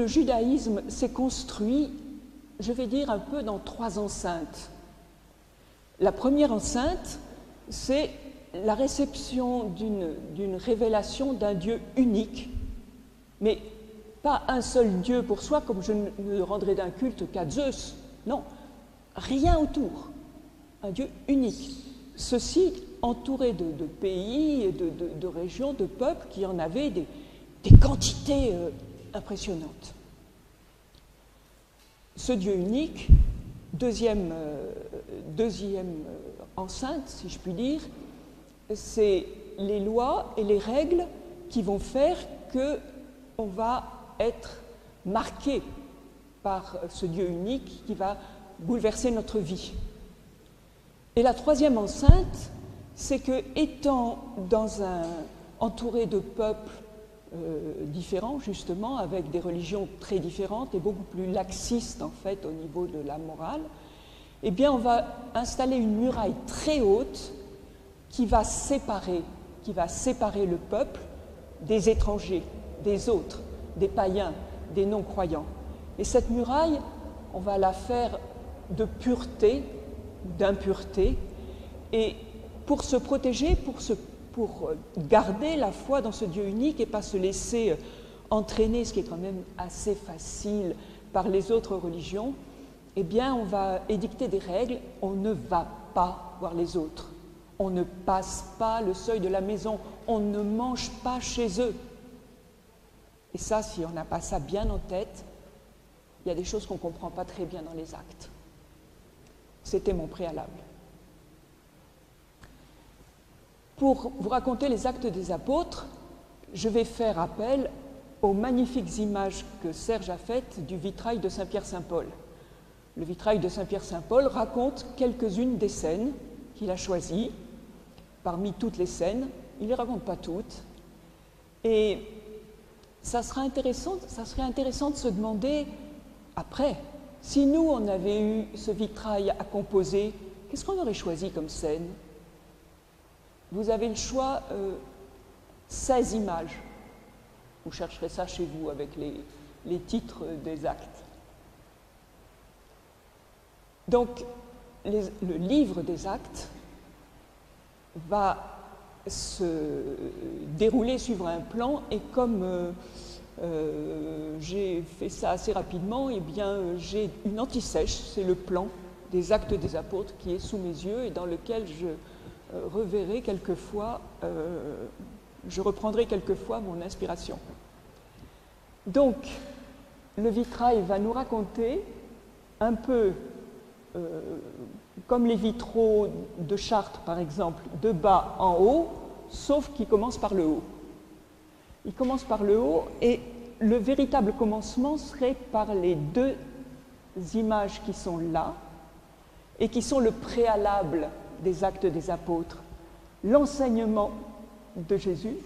le judaïsme s'est construit, je vais dire, un peu dans 3 enceintes. La première enceinte, c'est la réception d'une révélation d'un Dieu unique, mais pas un seul Dieu pour soi, comme je ne rendrai d'un culte qu'à Zeus. Non, rien autour. Un Dieu unique. Ceci entouré de pays, de régions, de peuples qui en avaient des quantités impressionnantes. Ce Dieu unique, deuxième enceinte, si je puis dire, c'est les lois et les règles qui vont faire qu'on va être marqué par ce Dieu unique qui va bouleverser notre vie. Et la troisième enceinte, c'est que, étant entouré de peuples différents, justement, avec des religions très différentes et beaucoup plus laxistes, en fait, au niveau de la morale, eh bien, on va installer une muraille très haute qui va séparer le peuple des étrangers, des autres, des païens, des non-croyants. Et cette muraille, on va la faire de pureté, d'impureté, et pour se protéger, pour garder la foi dans ce Dieu unique et pas se laisser entraîner, ce qui est quand même assez facile, par les autres religions, eh bien, on va édicter des règles. On ne va pas voir les autres. On ne passe pas le seuil de la maison. On ne mange pas chez eux. Et ça, si on n'a pas ça bien en tête, il y a des choses qu'on ne comprend pas très bien dans les actes. C'était mon préalable. Pour vous raconter les actes des apôtres, je vais faire appel aux magnifiques images que Serge a faites du vitrail de Saint-Pierre-Saint-Paul. Le vitrail de Saint-Pierre-Saint-Paul raconte quelques-unes des scènes qu'il a choisies. Parmi toutes les scènes, il ne les raconte pas toutes. Et ça serait intéressant de se demander, après, si nous, on avait eu ce vitrail à composer, qu'est-ce qu'on aurait choisi comme scène? Vous avez le choix, 16 images. Vous chercherez ça chez vous avec les titres des actes. Donc, le livre des actes va se dérouler suivant un plan, et comme j'ai fait ça assez rapidement, eh bien, j'ai une anti-sèche, c'est le plan des actes des apôtres qui est sous mes yeux et dans lequel je reverrai quelquefois, je reprendrai quelquefois mon inspiration. Donc, le vitrail va nous raconter un peu comme les vitraux de Chartres, par exemple, de bas en haut, sauf qu'il commence par le haut. Il commence par le haut, et le véritable commencement serait par les 2 images qui sont là, et qui sont le préalable des actes des apôtres. L'enseignement de Jésus,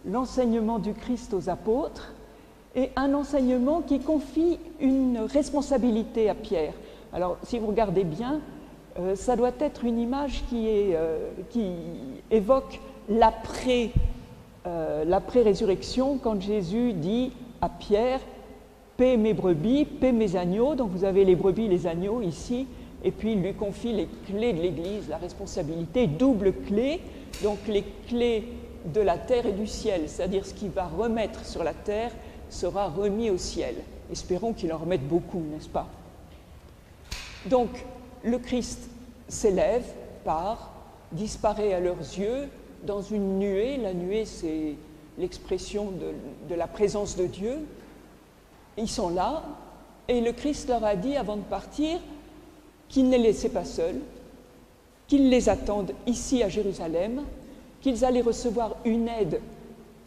l'enseignement du Christ aux apôtres, et un enseignement qui confie une responsabilité à Pierre. Alors, si vous regardez bien, ça doit être une image qui évoque l'après-résurrection, quand Jésus dit à Pierre « paie mes brebis, paie mes agneaux ». Donc vous avez les brebis, les agneaux ici, et puis il lui confie les clés de l'Église, la responsabilité, double clé, donc les clés de la terre et du ciel, c'est-à-dire ce qu'il va remettre sur la terre sera remis au ciel. Espérons qu'il en remette beaucoup, n'est-ce pas? Donc, le Christ s'élève, part, disparaît à leurs yeux dans une nuée. La nuée, c'est l'expression de la présence de Dieu. Ils sont là, et le Christ leur a dit, avant de partir, qu'il ne les laissait pas seuls, qu'ils les attendent ici à Jérusalem, qu'ils allaient recevoir une aide,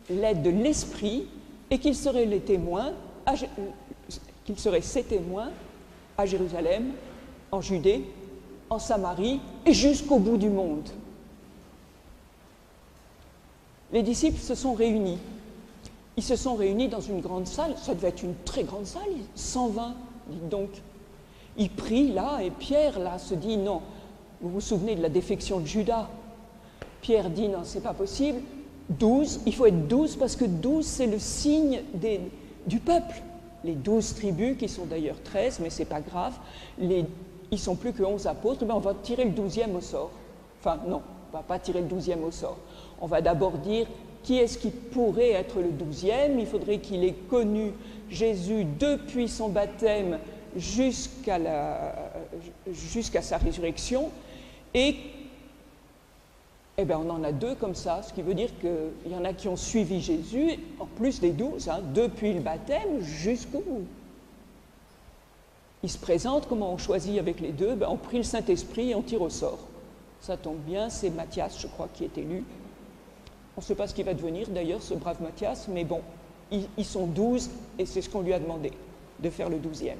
l'aide de l'Esprit, et qu'ils seraient les témoins, qu'ils seraient ses témoins à Jérusalem, en Judée, en Samarie et jusqu'au bout du monde. Les disciples se sont réunis. Ils se sont réunis dans une grande salle, ça devait être une très grande salle, 120, dites donc. Ils prient là, et Pierre là se dit non. Vous vous souvenez de la défection de Judas? Pierre dit non, c'est pas possible. 12, il faut être 12 parce que 12 c'est le signe du peuple. les 12 tribus, qui sont d'ailleurs 13, mais ce n'est pas grave, ils ne sont plus que 11 apôtres, on va tirer le 12e au sort. Enfin, non, on ne va pas tirer le 12e au sort. On va d'abord dire qui est-ce qui pourrait être le 12e. Il faudrait qu'il ait connu Jésus depuis son baptême jusqu'à sa résurrection. Et on en a 2 comme ça, ce qui veut dire qu'il y en a qui ont suivi Jésus, en plus des 12, depuis le baptême jusqu'au bout. Ils se présentent, comment on choisit avec les 2 ? On prie le Saint-Esprit et on tire au sort. Ça tombe bien, c'est Matthias, je crois, qui est élu. On ne sait pas ce qu'il va devenir d'ailleurs, ce brave Matthias, mais bon, ils sont 12 et c'est ce qu'on lui a demandé, de faire le 12e.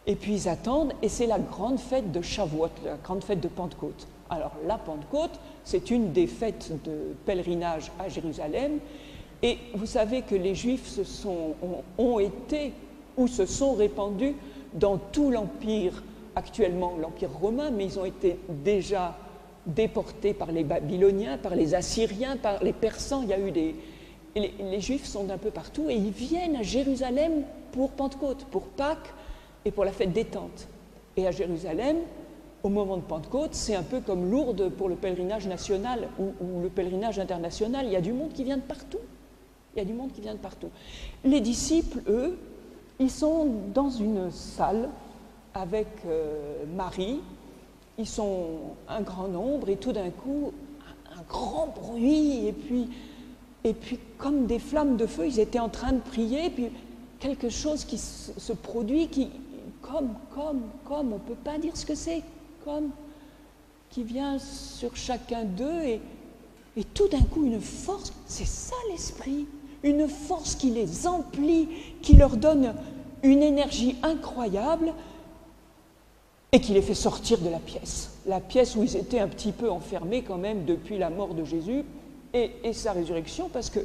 Et puis ils attendent, et c'est la grande fête de Shavuot, la grande fête de Pentecôte. Alors la Pentecôte, c'est une des fêtes de pèlerinage à Jérusalem, et vous savez que les Juifs ont été ou se sont répandus dans tout l'Empire, actuellement l'Empire romain, mais ils ont été déjà déportés par les Babyloniens, par les Assyriens, par les Persans. Il y a eu les Juifs sont d'un peu partout, et ils viennent à Jérusalem pour Pentecôte, pour Pâques et pour la fête des tentes. Et à Jérusalem, au moment de Pentecôte, c'est un peu comme Lourdes pour le pèlerinage national ou le pèlerinage international. Il y a du monde qui vient de partout. Il y a du monde qui vient de partout. Les disciples, eux, ils sont dans une salle avec Marie. Ils sont un grand nombre et tout d'un coup, un grand bruit. Et puis, comme des flammes de feu, ils étaient en train de prier. Et puis, quelque chose qui se produit, comme, on ne peut pas dire ce que c'est, qui vient sur chacun d'eux, et tout d'un coup une force, c'est ça l'esprit, une force qui les emplit, qui leur donne une énergie incroyable et qui les fait sortir de la pièce où ils étaient un petit peu enfermés quand même depuis la mort de Jésus et sa résurrection, parce que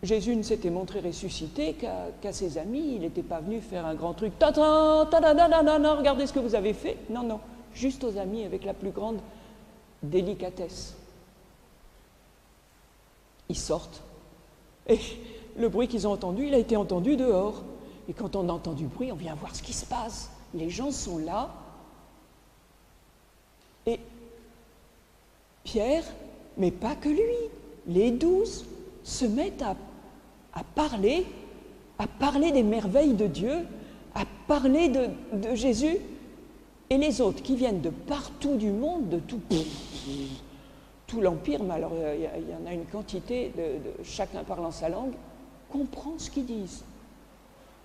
Jésus ne s'était montré ressuscité qu'à ses amis. Il n'était pas venu faire un grand truc, regardez ce que vous avez fait. Non, juste aux amis avec la plus grande délicatesse. Ils sortent, et le bruit qu'ils ont entendu, il a été entendu dehors. Et quand on entend du bruit, on vient voir ce qui se passe. Les gens sont là, et Pierre, mais pas que lui, les 12 se mettent à parler des merveilles de Dieu, à parler de Jésus, et les autres qui viennent de partout du monde, de tout l'Empire, mais alors il y en a une quantité, chacun parlant sa langue, comprend ce qu'ils disent.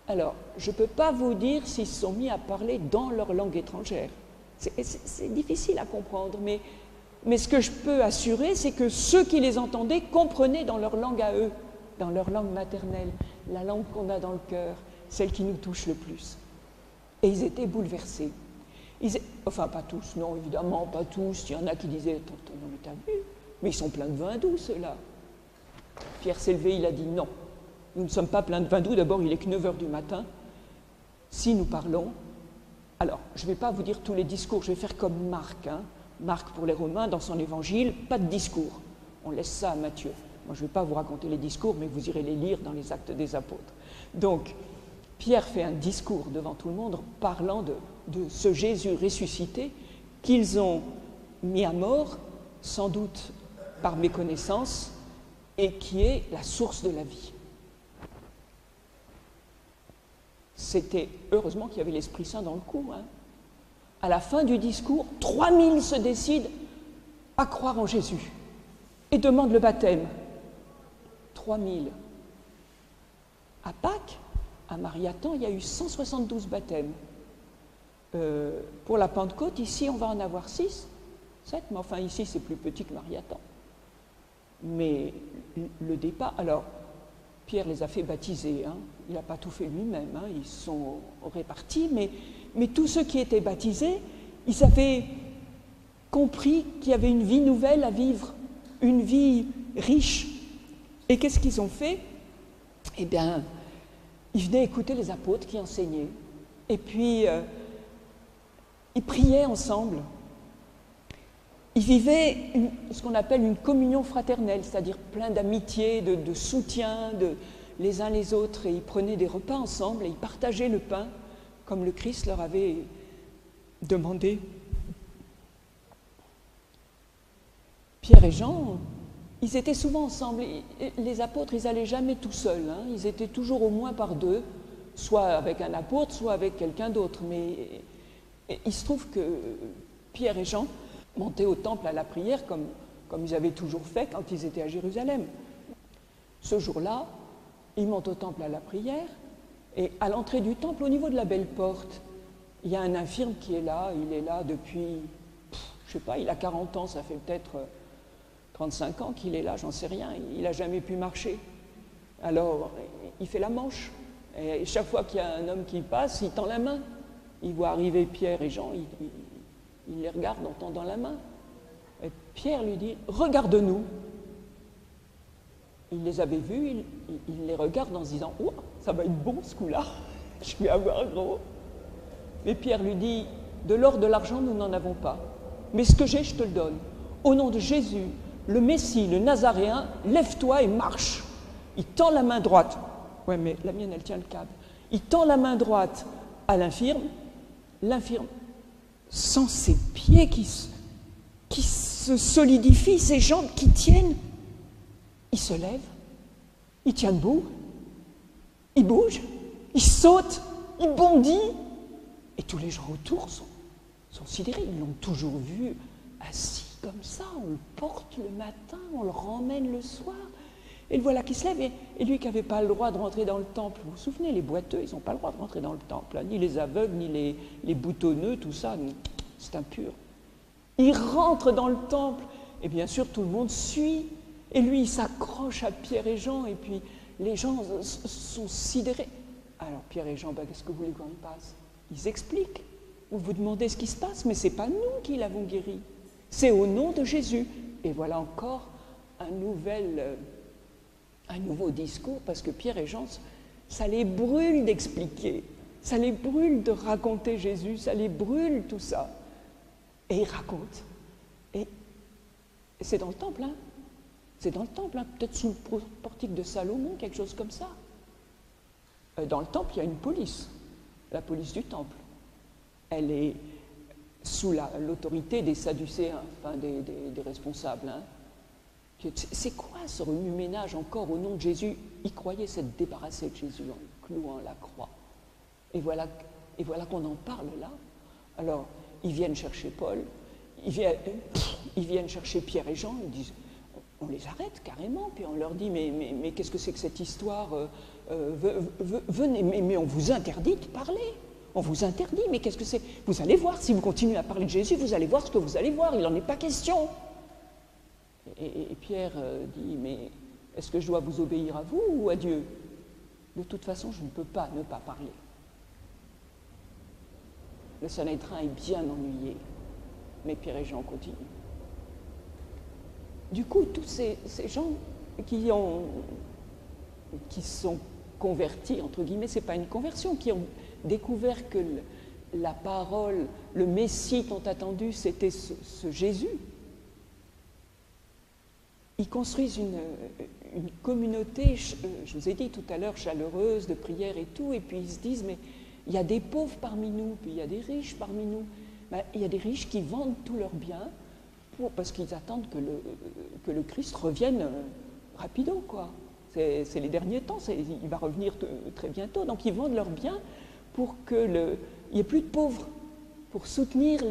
Alors, je ne peux pas vous dire s'ils se sont mis à parler dans leur langue étrangère. C'est difficile à comprendre, mais ce que je peux assurer, c'est que ceux qui les entendaient comprenaient dans leur langue à eux, dans leur langue maternelle, la langue qu'on a dans le cœur, celle qui nous touche le plus. Et ils étaient bouleversés. Enfin, pas tous, non, évidemment, pas tous. Il y en a qui disaient, attends, mais t'as vu, mais ils sont pleins de vin doux, ceux-là. Pierre s'est levé, il a dit non. Nous ne sommes pas pleins de vin doux, d'abord il est que 9h du matin. Si nous parlons, alors je ne vais pas vous dire tous les discours, je vais faire comme Marc. Marc pour les Romains, dans son évangile, pas de discours. On laisse ça à Matthieu. Moi je ne vais pas vous raconter les discours, mais vous irez les lire dans les Actes des Apôtres. Donc, Pierre fait un discours devant tout le monde, parlant de ce Jésus ressuscité qu'ils ont mis à mort, sans doute par méconnaissance, et qui est la source de la vie. C'était, heureusement qu'il y avait l'Esprit Saint dans le coup. À la fin du discours, 3000 se décident à croire en Jésus et demandent le baptême. 3000. À Pâques, à Mariatan, il y a eu 172 baptêmes. Pour la Pentecôte, ici, on va en avoir 6, 7, mais enfin, ici, c'est plus petit que Mariatan. Mais le départ... Alors, Pierre les a fait baptiser, il n'a pas tout fait lui-même, ils sont répartis, mais tous ceux qui étaient baptisés, ils avaient compris qu'il y avait une vie nouvelle à vivre, une vie riche. Et qu'est-ce qu'ils ont fait ? Eh bien, ils venaient écouter les apôtres qui enseignaient, et puis ils priaient ensemble. Ils vivaient ce qu'on appelle une communion fraternelle, c'est-à-dire plein d'amitié, de soutien, les uns les autres et ils prenaient des repas ensemble et ils partageaient le pain comme le Christ leur avait demandé. Pierre et Jean, ils étaient souvent ensemble. Les apôtres, ils n'allaient jamais tout seuls, hein. Ils étaient toujours au moins par deux, soit avec un apôtre, soit avec quelqu'un d'autre. Mais il se trouve que Pierre et Jean montaient au temple à la prière comme ils avaient toujours fait quand ils étaient à Jérusalem. Ce jour-là, ils montent au temple à la prière et à l'entrée du temple, au niveau de la belle porte, il y a un infirme qui est là. Il est là depuis, je ne sais pas, il a 40 ans, ça fait peut-être 35 ans qu'il est là, j'en sais rien, il n'a jamais pu marcher. Alors, il fait la manche. Et chaque fois qu'il y a un homme qui passe, il tend la main. Il voit arriver Pierre et Jean, il les regarde en tendant la main. Et Pierre lui dit « Regarde-nous ». Il les avait vus, il les regarde en se disant « Oh, ça va être bon ce coup-là, je vais avoir gros ». Mais Pierre lui dit « De l'or, de l'argent, nous n'en avons pas. Mais ce que j'ai, je te le donne. Au nom de Jésus, le Messie, le Nazaréen, lève-toi et marche. » Il tend la main droite. Ouais, mais la mienne, elle tient le câble. Il tend la main droite à l'infirme. L'infirme, sans ses pieds qui se solidifient, ses jambes qui tiennent, il se lève, il tient debout, il bouge, il saute, il bondit. Et tous les gens autour sont sidérés. Ils l'ont toujours vu assis comme ça. On le porte le matin, on le ramène le soir. Et le voilà qui se lève, et lui qui n'avait pas le droit de rentrer dans le temple. Vous vous souvenez, les boiteux, ils n'ont pas le droit de rentrer dans le temple, hein, ni les aveugles, ni les boutonneux, tout ça, c'est impur. Il rentre dans le temple, et bien sûr tout le monde suit, et lui il s'accroche à Pierre et Jean, et puis les gens sont sidérés. Alors Pierre et Jean, qu'est-ce que vous voulez qu'on y passe? Ils expliquent. Vous vous demandez ce qui se passe, mais ce n'est pas nous qui l'avons guéri, c'est au nom de Jésus. Et voilà encore un nouveau discours, parce que Pierre et Jean, ça les brûle d'expliquer, ça les brûle de raconter Jésus, ça les brûle tout ça. Et ils racontent. Et c'est dans le temple, hein. C'est dans le temple, hein. Peut-être sous le portique de Salomon, quelque chose comme ça. Dans le temple, il y a une police, la police du temple. Elle est sous l'autorité des Sadducéens, enfin des responsables, hein. C'est quoi ce remue-ménage encore au nom de Jésus? Ils croyaient s'être débarrassés de Jésus en le clouant à la croix. Et voilà qu'on en parle là. Alors, ils viennent chercher Paul, ils viennent chercher Pierre et Jean, ils disent, on les arrête carrément, puis on leur dit, mais qu'est-ce que c'est que cette histoire? Venez, mais on vous interdit de parler. On vous interdit, mais qu'est-ce que c'est? Vous allez voir, si vous continuez à parler de Jésus, vous allez voir ce que vous allez voir, il n'en est pas question. Et Pierre dit, mais est-ce que je dois vous obéir à vous ou à Dieu? De toute façon, je ne peux pas ne pas parler. Le Sanhédrin est bien ennuyé, mais Pierre et Jean continuent. Du coup, tous ces gens qui sont convertis, entre guillemets, ce n'est pas une conversion, qui ont découvert que la parole, le Messie tant attendu, c'était ce Jésus. Ils construisent une communauté, je vous ai dit tout à l'heure, chaleureuse, de prière et tout, et puis ils se disent, mais il y a des pauvres parmi nous, puis il y a des riches parmi nous. Il y a des riches qui vendent tous leurs biens parce qu'ils attendent que le Christ revienne rapido, quoi. C'est les derniers temps, il va revenir très bientôt, donc ils vendent leurs biens pour qu'il n'y ait plus de pauvres, pour soutenir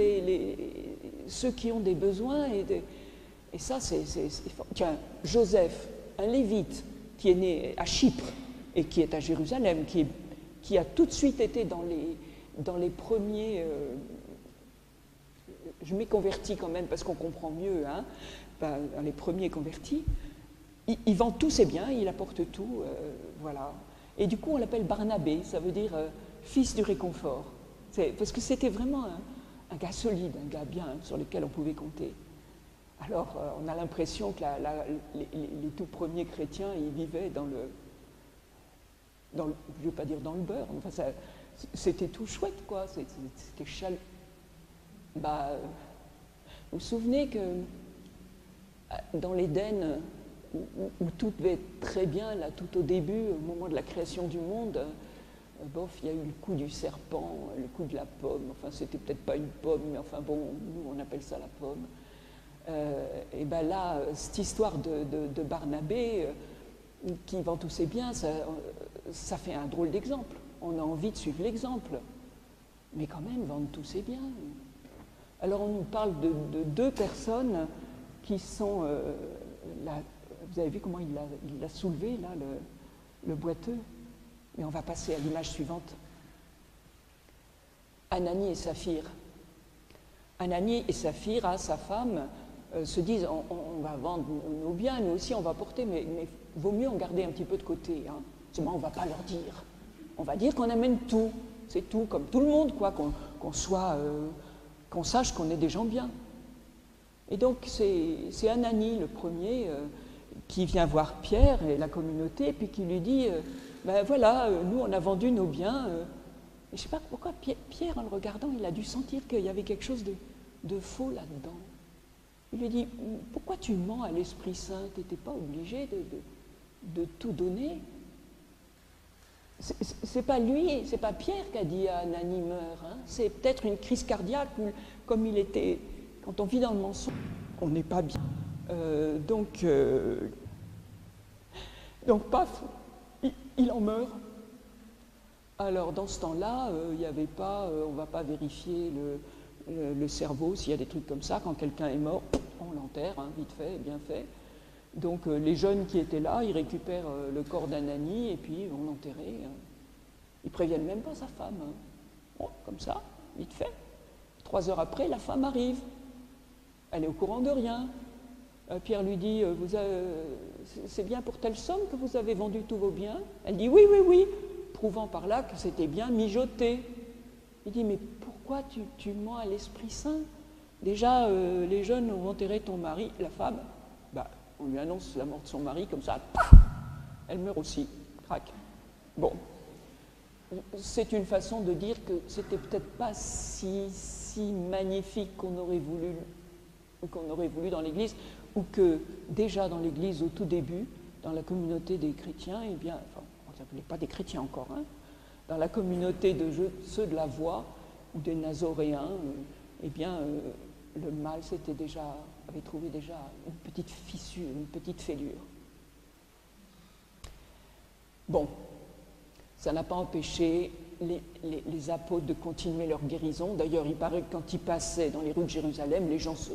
ceux qui ont des besoins et ça, tiens, Joseph, un Lévite qui est né à Chypre et qui est à Jérusalem, qui a tout de suite été dans les premiers... je m'ai converti quand même parce qu'on comprend mieux, hein, dans les premiers convertis. Il vend tous ses biens, il apporte tout, voilà. Et du coup, on l'appelle Barnabé, ça veut dire fils du réconfort. Parce que c'était vraiment un gars solide, un gars bien, sur lequel on pouvait compter. Alors, on a l'impression que les tout premiers chrétiens, ils vivaient dans le je ne veux pas dire dans le beurre, enfin, c'était tout chouette, quoi. C'était chaleureux. Vous vous souvenez que dans l'Éden, où tout devait être très bien, là, tout au début, au moment de la création du monde, bof, il y a eu le coup du serpent, le coup de la pomme, enfin, c'était peut-être pas une pomme, mais enfin, bon, nous, on appelle ça la pomme. Et bien là, cette histoire de Barnabé, qui vend tous ses biens, ça fait un drôle d'exemple. On a envie de suivre l'exemple. Mais quand même, vendre tous ses biens. Alors, on nous parle de deux personnes qui sont... vous avez vu comment il l'a soulevé, là, le boiteux? Mais on va passer à l'image suivante. Ananie et Saphir. Ananie et Saphir, sa femme, se disent on va vendre nos biens, nous aussi on va porter, mais vaut mieux en garder un petit peu de côté. Hein. Seulement, on ne va pas leur dire. On va dire qu'on amène tout. C'est tout, comme tout le monde, quoi, qu'on sache qu'on est des gens bien. Et donc, c'est Ananie, le premier, qui vient voir Pierre et la communauté, et puis qui lui dit ben voilà, nous, on a vendu nos biens. Et je ne sais pas pourquoi Pierre, en le regardant, il a dû sentir qu'il y avait quelque chose de faux là-dedans. Il lui dit pourquoi tu mens à l'Esprit Saint? Tu n'étais pas obligé de tout donner. C'est pas lui, c'est pas Pierre qui a dit à Ananie meurt. Hein. C'est peut-être une crise cardiaque, comme il était. Quand on vit dans le mensonge, on n'est pas bien. Donc, paf, il en meurt. Alors, dans ce temps-là, il n'y avait pas, on ne va pas vérifier le cerveau, s'il y a des trucs comme ça. Quand quelqu'un est mort, on l'enterre, hein, vite fait, bien fait. Donc, les jeunes qui étaient là, ils récupèrent le corps d'Ananie et puis ils vont l'enterrer. Ils ne préviennent même pas sa femme. Hein. Bon, comme ça, vite fait. 3 heures après, la femme arrive. Elle est au courant de rien. Pierre lui dit c'est bien pour telle somme que vous avez vendu tous vos biens? Elle dit oui, oui, oui, prouvant par là que c'était bien mijoté. Il dit mais pourquoi tu mens à l'Esprit Saint? Déjà, les jeunes ont enterré ton mari, la femme. Bah, on lui annonce la mort de son mari, comme ça, paf, elle meurt aussi, crac. Bon, c'est une façon de dire que c'était peut-être pas si magnifique qu'on aurait voulu dans l'Église, ou que déjà dans l'Église, au tout début, dans la communauté des chrétiens, eh bien, enfin, on ne s'appelait pas des chrétiens encore, hein, dans la communauté de ceux de la voie, ou des nazoréens, eh bien, le mal avait trouvé déjà une petite fissure, une petite fêlure. Bon, ça n'a pas empêché les apôtres de continuer leur guérison. D'ailleurs, il paraît que quand ils passaient dans les rues de Jérusalem, les gens se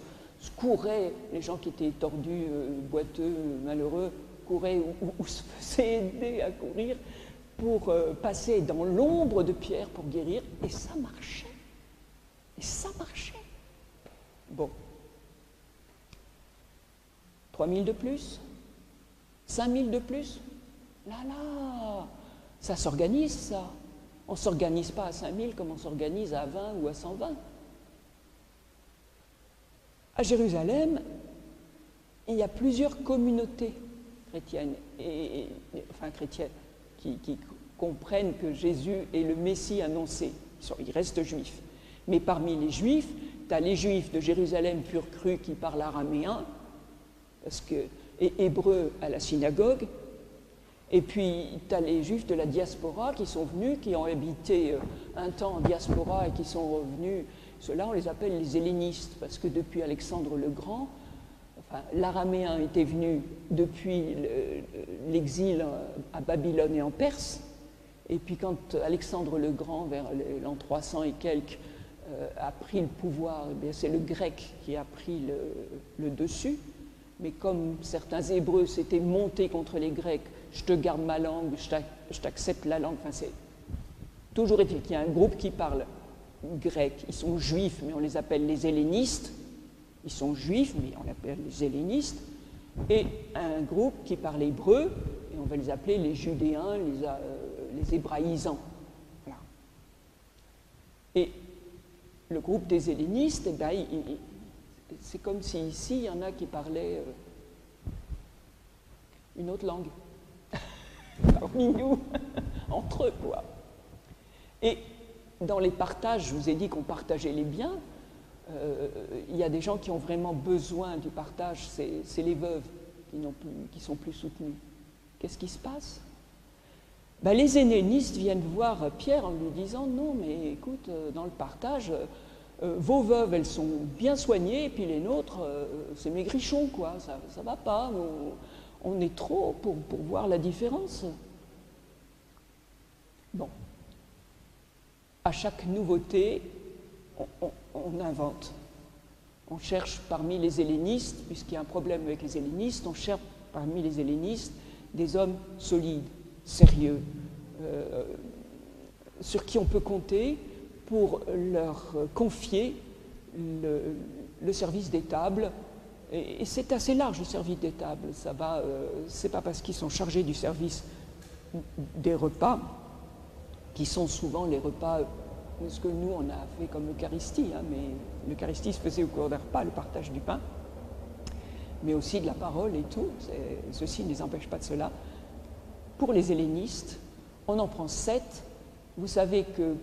couraient, les gens qui étaient tordus, boiteux, malheureux, couraient ou se faisaient aider à courir pour passer dans l'ombre de Pierre pour guérir, et ça marchait. Et ça marchait. Bon. 3000 de plus? 5000 de plus? Là, ça s'organise, ça. On ne s'organise pas à 5000 comme on s'organise à 20 ou à 120. À Jérusalem, il y a plusieurs communautés chrétiennes, chrétiennes, qui comprennent que Jésus est le Messie annoncé. Ils restent juifs. Mais parmi les juifs, tu as les juifs de Jérusalem pur cru qui parlent araméen, et hébreu à la synagogue, et puis tu as les juifs de la diaspora qui sont venus, qui ont habité un temps en diaspora et qui sont revenus. Ceux-là, on les appelle les hellénistes, parce que depuis Alexandre le Grand, l'araméen était venu depuis l'exil à Babylone et en Perse, et puis quand Alexandre le Grand, vers l'an 300 et quelques, a pris le pouvoir, eh c'est le grec qui a pris le dessus. Mais comme certains Hébreux s'étaient montés contre les Grecs, je te garde ma langue, je t'accepte la langue. Enfin, c'est toujours est-il qu'il y a un groupe qui parle grec. Ils sont juifs, mais on les appelle les hellénistes. Ils sont juifs, mais on les appelle les hellénistes. Et un groupe qui parle hébreu, et on va les appeler les judéens, les hébraïsants. Voilà. Et le groupe des hellénistes, eh bien, c'est comme si ici, il y en a qui parlaient une autre langue. Parmi nous, entre eux, quoi. Et dans les partages, je vous ai dit qu'on partageait les biens. Il y a des gens qui ont vraiment besoin du partage, c'est les veuves. qui sont plus soutenus. Qu'est-ce qui se passe? Ben, les hellénistes viennent voir Pierre en lui disant « Non, mais écoute, dans le partage, vos veuves, elles sont bien soignées, et puis les nôtres, c'est maigrichon, quoi, ça va pas, on est trop pour voir la différence. » Bon. À chaque nouveauté, on invente. On cherche parmi les hellénistes, puisqu'il y a un problème avec les hellénistes, on cherche parmi les hellénistes des hommes solides, sérieux, sur qui on peut compter pour leur confier le service des tables. Et c'est assez large, le service des tables. Ça va, c'est pas parce qu'ils sont chargés du service des repas, qui sont souvent les repas, ce que nous on a fait comme l'Eucharistie, hein, mais l'Eucharistie se faisait au cours d'un repas, le partage du pain, mais aussi de la parole et tout. Ceci ne les empêche pas de cela. Pour les hellénistes, on en prend 7. Vous savez que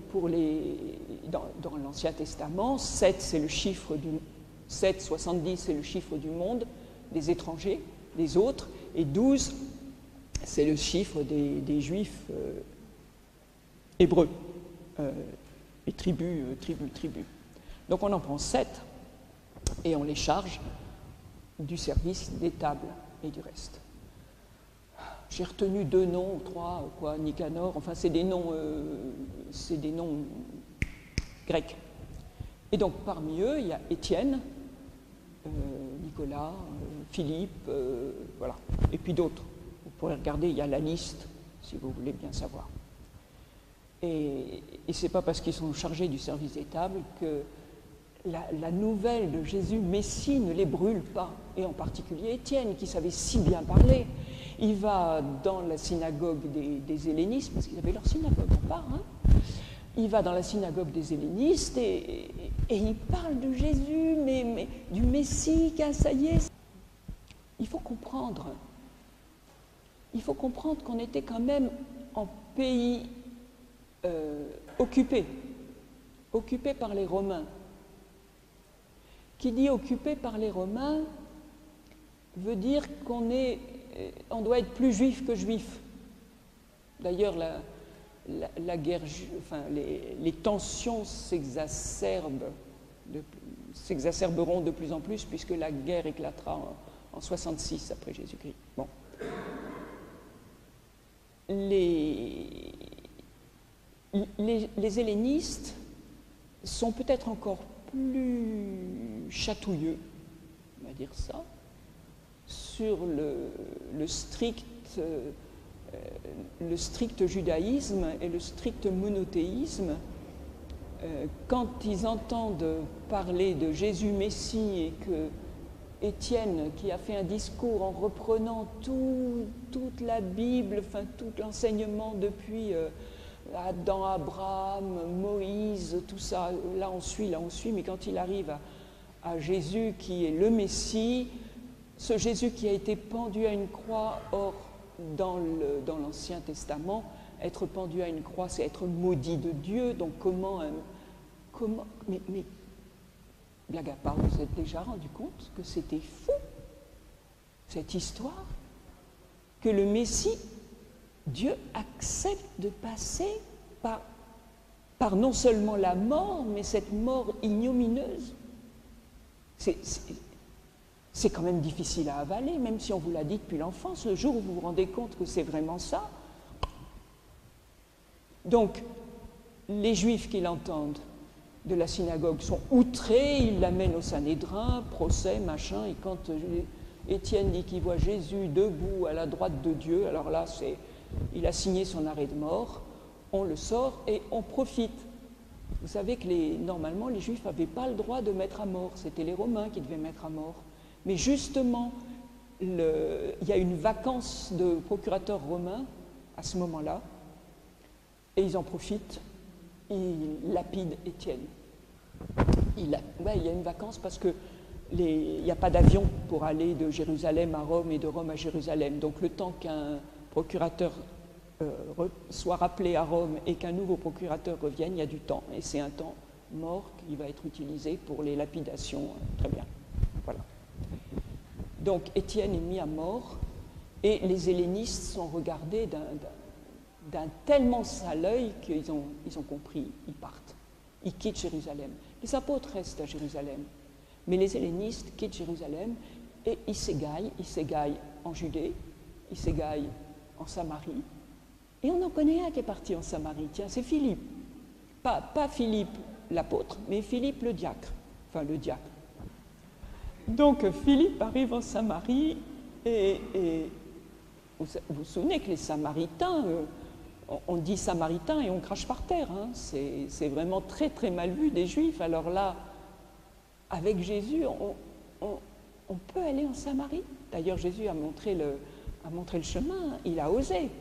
dans l'Ancien Testament, 7, c'est le chiffre du 7, 70, c'est le chiffre du monde, des étrangers, des autres, et 12, c'est le chiffre des Juifs hébreux, et tribus. Donc on en prend 7 et on les charge du service des tables et du reste. J'ai retenu 2 noms, 3, quoi, Nicanor, enfin c'est des noms grecs. Et donc parmi eux, il y a Étienne, Nicolas, Philippe, voilà, et puis d'autres. Vous pourrez regarder, il y a la liste, si vous voulez bien savoir. Et ce n'est pas parce qu'ils sont chargés du service des tables que la nouvelle de Jésus Messie ne les brûle pas, et en particulier Étienne, qui savait si bien parler. Il va dans la synagogue des hellénistes, parce qu'ils avaient leur synagogue en part, hein. Il va dans la synagogue des hellénistes et il parle de Jésus, mais du Messie, ça y est. Il faut comprendre qu'on était quand même en pays occupé par les Romains. Qui dit occupé par les Romains veut dire on doit être plus juif que juif. D'ailleurs, la guerre, enfin, les tensions s'exacerberont de plus en plus, puisque la guerre éclatera en 66 après Jésus-Christ. Bon. Les hellénistes sont peut-être encore plus chatouilleux, on va dire ça, sur le strict judaïsme et le strict monothéisme. Quand ils entendent parler de Jésus Messie et que Étienne, qui a fait un discours en reprenant toute la Bible, enfin tout l'enseignement depuis Adam, Abraham, Moïse, tout ça, là on suit, mais quand il arrive à Jésus qui est le Messie, ce Jésus qui a été pendu à une croix, or dans l'Ancien Testament, être pendu à une croix, c'est être maudit de Dieu, donc mais blague à part, vous vous êtes déjà rendu compte que c'était fou, cette histoire, que le Messie, Dieu accepte de passer par non seulement la mort, mais cette mort ignominieuse. C'est quand même difficile à avaler, même si on vous l'a dit depuis l'enfance. Le jour où vous vous rendez compte que c'est vraiment ça. Donc, les Juifs qui l'entendent de la synagogue sont outrés, ils l'amènent au Sanhédrin, procès, machin, et quand Étienne dit qu'il voit Jésus debout à la droite de Dieu, alors là, il a signé son arrêt de mort, on le sort et on profite. Vous savez que normalement, les Juifs n'avaient pas le droit de mettre à mort, c'était les Romains qui devaient mettre à mort. Mais justement, il y a une vacance de procurateur romain à ce moment-là, et ils en profitent, ils lapident Étienne. Il y a une vacance parce qu'il n'y a pas d'avion pour aller de Jérusalem à Rome et de Rome à Jérusalem. Donc le temps qu'un procurateur soit rappelé à Rome et qu'un nouveau procurateur revienne, il y a du temps. Et c'est un temps mort qui va être utilisé pour les lapidations. Très bien. Voilà. Donc Étienne est mis à mort et les hellénistes sont regardés d'un tellement sale œil qu'ils ont compris, ils partent, ils quittent Jérusalem. Les apôtres restent à Jérusalem, mais les hellénistes quittent Jérusalem et ils s'égaillent en Judée, ils s'égaillent en Samarie. Et on en connaît un qui est parti en Samarie, tiens, c'est Philippe. Pas Philippe l'apôtre, mais Philippe le diacre. Enfin, le diacre. Donc, Philippe arrive en Samarie et vous vous souvenez que les Samaritains, on dit Samaritains et on crache par terre. Hein. C'est vraiment très, très mal vu des Juifs. Alors là, avec Jésus, on peut aller en Samarie. D'ailleurs, Jésus a montré le chemin. Il a osé.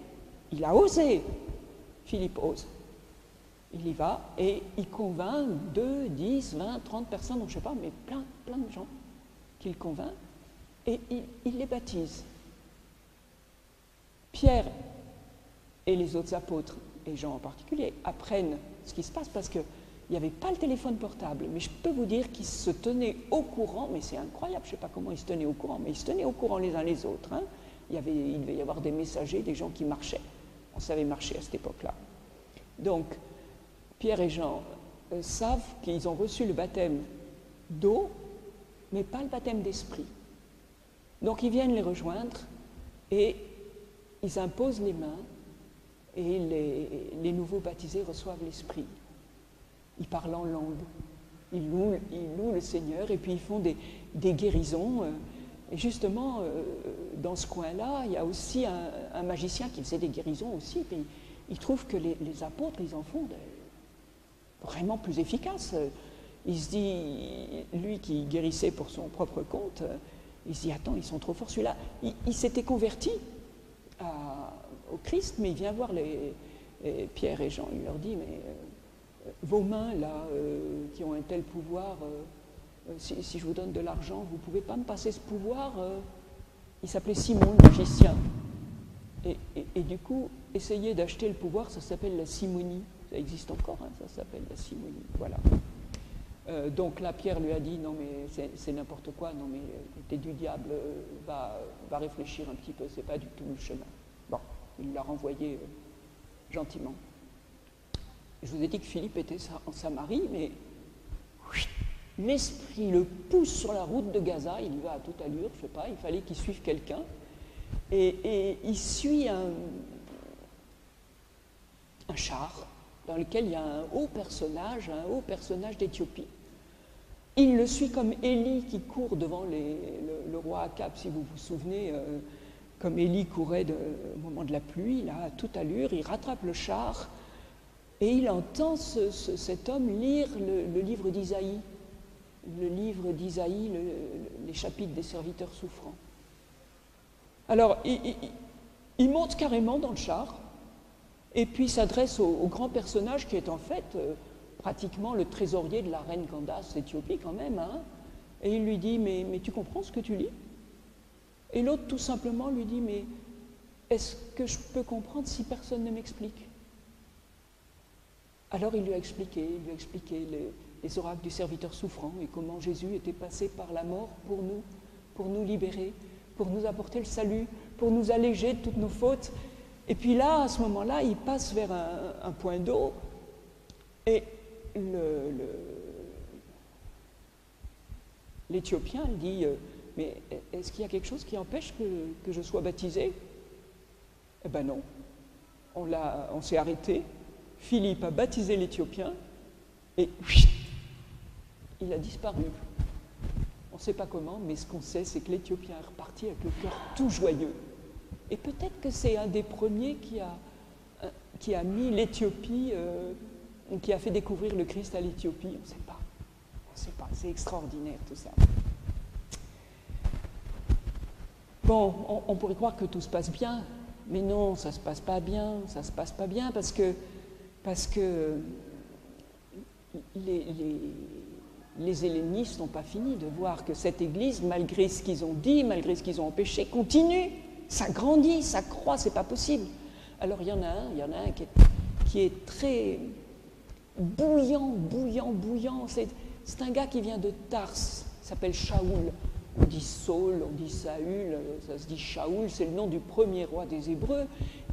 Philippe ose. Il y va et il convainc 2, 10, 20, 30 personnes, donc je ne sais pas, mais plein de gens qu'il convainc et il les baptise. Pierre et les autres apôtres, et Jean en particulier, apprennent ce qui se passe parce qu'il n'y avait pas le téléphone portable, mais je peux vous dire qu'ils se tenaient au courant, mais c'est incroyable, je ne sais pas comment ils se tenaient au courant, mais ils se tenaient au courant les uns les autres. Hein. Il devait y avoir des messagers, des gens qui marchaient. On savait marcher à cette époque-là. Donc, Pierre et Jean savent qu'ils ont reçu le baptême d'eau, mais pas le baptême d'esprit. Donc ils viennent les rejoindre et ils imposent les mains et les nouveaux baptisés reçoivent l'esprit. Ils parlent en langue, ils louent le Seigneur et puis ils font des guérisons. Et justement, dans ce coin-là, il y a aussi un magicien qui faisait des guérisons aussi. Puis il trouve que les apôtres, ils en font vraiment plus efficaces. Il se dit, lui qui guérissait pour son propre compte, il se dit, attends, ils sont trop forts. Celui-là, il s'était converti au Christ, mais il vient voir Pierre et Jean. Il leur dit, mais vos mains, là, qui ont un tel pouvoir, si je vous donne de l'argent, vous ne pouvez pas me passer ce pouvoir. Il s'appelait Simon, le magicien. Et du coup, essayer d'acheter le pouvoir, ça s'appelle la simonie. Ça existe encore, hein, ça s'appelle la simonie. Voilà. Donc là, Pierre lui a dit, non mais c'est n'importe quoi, non mais t'es du diable, va réfléchir un petit peu, c'est pas du tout le chemin. Bon, il l'a renvoyé gentiment. Je vous ai dit que Philippe était en Samarie, mais l'esprit le pousse sur la route de Gaza, il y va à toute allure, je sais pas, il fallait qu'il suive quelqu'un, et il suit un char dans lequel il y a un haut personnage d'Éthiopie. Il le suit comme Élie qui court devant le roi Akab, si vous vous souvenez, comme Élie courait au moment de la pluie, là, à toute allure, il rattrape le char et il entend cet homme lire le livre d'Isaïe, les chapitres des serviteurs souffrants. Alors, il monte carrément dans le char, et puis s'adresse au grand personnage qui est en fait pratiquement le trésorier de la reine Candace d'Éthiopie quand même, hein, et il lui dit, mais tu comprends ce que tu lis? Et l'autre tout simplement lui dit, mais est-ce que je peux comprendre si personne ne m'explique? Alors il lui a expliqué les oracles du serviteur souffrant et comment Jésus était passé par la mort pour nous libérer, pour nous apporter le salut, pour nous alléger de toutes nos fautes. Et puis là, à ce moment-là, il passe vers un point d'eau et l'Éthiopien dit « Mais est-ce qu'il y a quelque chose qui empêche que je sois baptisé ?» Eh bien non. On s'est arrêté. Philippe a baptisé l'Éthiopien et il a disparu. On ne sait pas comment, mais ce qu'on sait, c'est que l'Éthiopien est reparti avec le cœur tout joyeux. Et peut-être que c'est un des premiers qui a mis l'Éthiopie, qui a fait découvrir le Christ à l'Éthiopie. On ne sait pas. C'est extraordinaire tout ça. Bon, on pourrait croire que tout se passe bien, mais non, ça ne se passe pas bien. Ça se passe pas bien parce que les hellénistes n'ont pas fini de voir que cette Église, malgré ce qu'ils ont dit, malgré ce qu'ils ont empêché, continue. Ça grandit, ça croît, c'est pas possible. Alors il y en a un qui est très bouillant. C'est un gars qui vient de Tarse, il s'appelle Shaoul. On dit Saul, on dit Saül, ça se dit Shaoul, c'est le nom du premier roi des Hébreux.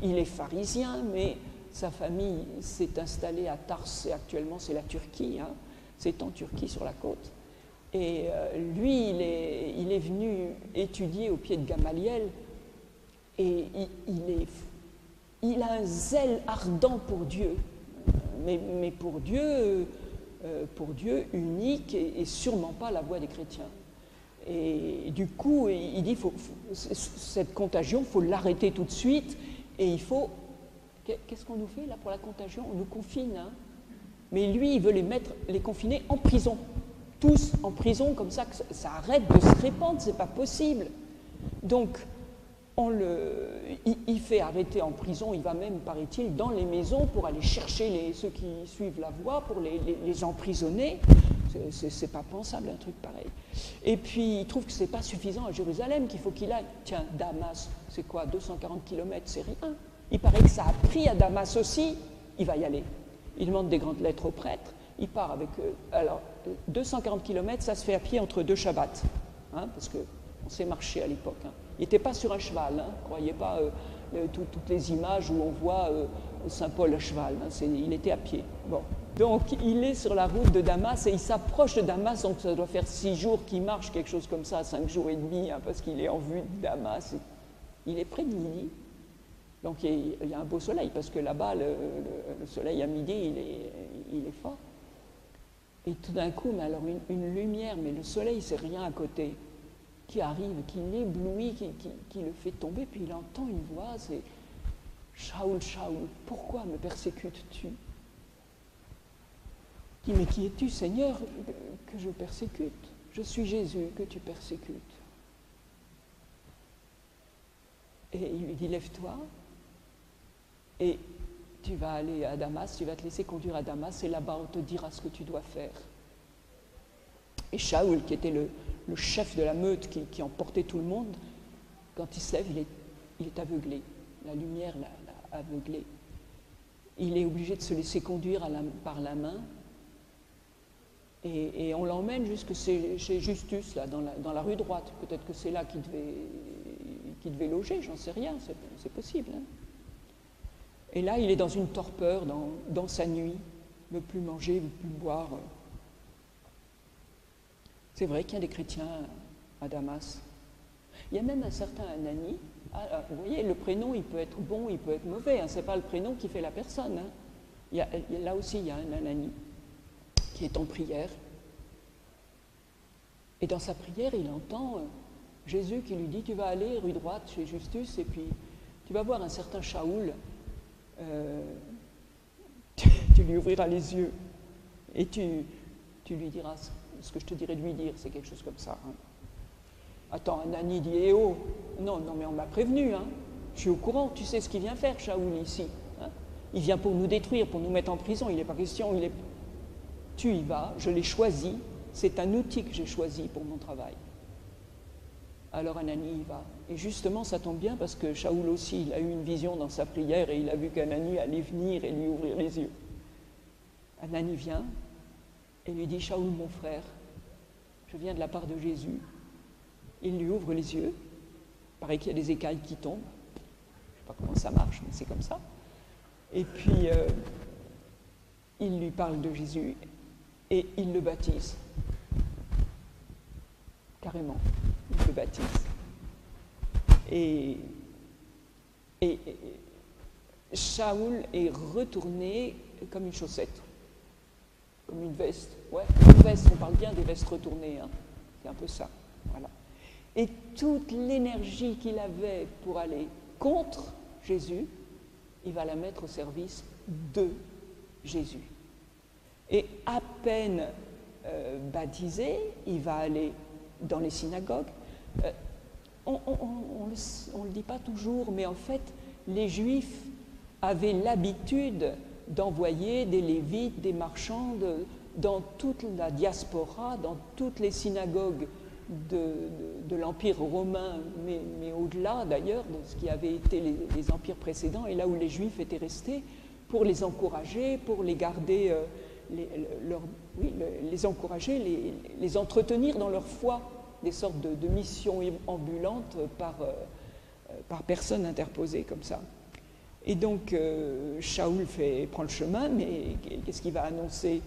Il est pharisien, mais sa famille s'est installée à Tars, et actuellement c'est la Turquie, hein. C'est en Turquie sur la côte. Et lui, il est venu étudier au pied de Gamaliel, et il a un zèle ardent pour Dieu, mais pour Dieu unique et sûrement pas la voie des chrétiens. Et du coup, il dit, cette contagion, il faut l'arrêter tout de suite, et il faut... Qu'est-ce qu'on nous fait là pour la contagion? On nous confine, hein. Mais lui, il veut les confiner en prison. Tous en prison, comme ça, que ça arrête de se répandre, c'est pas possible. Donc, il fait arrêter en prison, il va même, paraît-il, dans les maisons pour aller chercher ceux qui suivent la voie, pour les emprisonner. C'est pas pensable, un truc pareil. Et puis, il trouve que c'est pas suffisant à Jérusalem, qu'il faut qu'il aille. Tiens, Damas, c'est quoi, 240 km, c'est rien. Il paraît que ça a pris à Damas aussi, il va y aller. Il demande des grandes lettres au prêtre, il part avec eux. Alors, 240 km, ça se fait à pied entre 2 Shabbats, hein, parce qu'on sait marcher à l'époque. Hein. Il n'était pas sur un cheval, hein, croyez pas toutes les images où on voit Saint Paul à cheval, hein, il était à pied. Bon. Donc, il est sur la route de Damas et il s'approche de Damas, donc ça doit faire 6 jours qu'il marche, quelque chose comme ça, 5 jours et demi, hein, parce qu'il est en vue de Damas. Il est près de midi. Donc il y a un beau soleil, parce que là-bas, le soleil à midi, il est fort. Et tout d'un coup, mais alors une lumière, mais le soleil, c'est rien à côté, qui arrive, qui l'éblouit, qui le fait tomber, puis il entend une voix, c'est « Shaoul, Shaoul, pourquoi me persécutes-tu » Il dit « Mais qui es-tu, Seigneur, que je persécute? Je suis Jésus que tu persécutes. » Et il lui dit « Lève-toi. » Et tu vas aller à Damas, tu vas te laisser conduire à Damas, et là-bas on te dira ce que tu dois faire. Et Shaoul, qui était le chef de la meute qui emportait tout le monde, quand il se lève, il est aveuglé. La lumière l'a aveuglé. Il est obligé de se laisser conduire par la main, et on l'emmène jusque chez Justus, là, dans la rue droite. Peut-être que c'est là qu'il devait loger, j'en sais rien, c'est possible. Hein. Et là, il est dans une torpeur, dans sa nuit, ne veut plus manger, ne veut plus boire. C'est vrai qu'il y a des chrétiens à Damas. Il y a même un certain Anani. Vous voyez, le prénom, il peut être bon, il peut être mauvais. Hein, ce n'est pas le prénom qui fait la personne. Hein. Là aussi, il y a un Anani qui est en prière. Et dans sa prière, il entend Jésus qui lui dit « Tu vas aller rue droite chez Justus et puis tu vas voir un certain Shaoul. Tu lui ouvriras les yeux et tu lui diras ce que je te dirai de lui dire, c'est quelque chose comme ça. Hein. Attends, Anani dit « Eh oh, non, mais on m'a prévenu, hein. Je suis au courant, tu sais ce qu'il vient faire, Shaoul, ici. Hein. Il vient pour nous détruire, pour nous mettre en prison, il n'est pas question, Tu y vas, je l'ai choisi, c'est un outil que j'ai choisi pour mon travail. » Alors Anani y va. Et justement, ça tombe bien parce que Shaoul aussi, il a eu une vision dans sa prière et il a vu qu'Anani allait venir et lui ouvrir les yeux. Anani vient et lui dit « Shaoul, mon frère, je viens de la part de Jésus. » Il lui ouvre les yeux. Il paraît qu'il y a des écailles qui tombent. Je ne sais pas comment ça marche, mais c'est comme ça. Et puis, il lui parle de Jésus et il le baptise. Carrément, il le baptise. Et Shaoul est retourné comme une chaussette, comme une veste. Ouais, une veste, on parle bien des vestes retournées, hein. C'est un peu ça. Voilà. Et toute l'énergie qu'il avait pour aller contre Jésus, il va la mettre au service de Jésus. Et à peine baptisé, il va aller dans les synagogues. On ne le dit pas toujours, mais en fait, les Juifs avaient l'habitude d'envoyer des Lévites, des marchands dans toute la diaspora, dans toutes les synagogues de l'Empire romain, mais au-delà d'ailleurs de ce qui avait été les empires précédents, et là où les Juifs étaient restés, pour les encourager, pour les garder, les encourager, les entretenir dans leur foi. des sortes de missions ambulantes par personne interposée comme ça. Et donc, Shaoul prend le chemin, mais qu'est-ce qu'il va annoncer?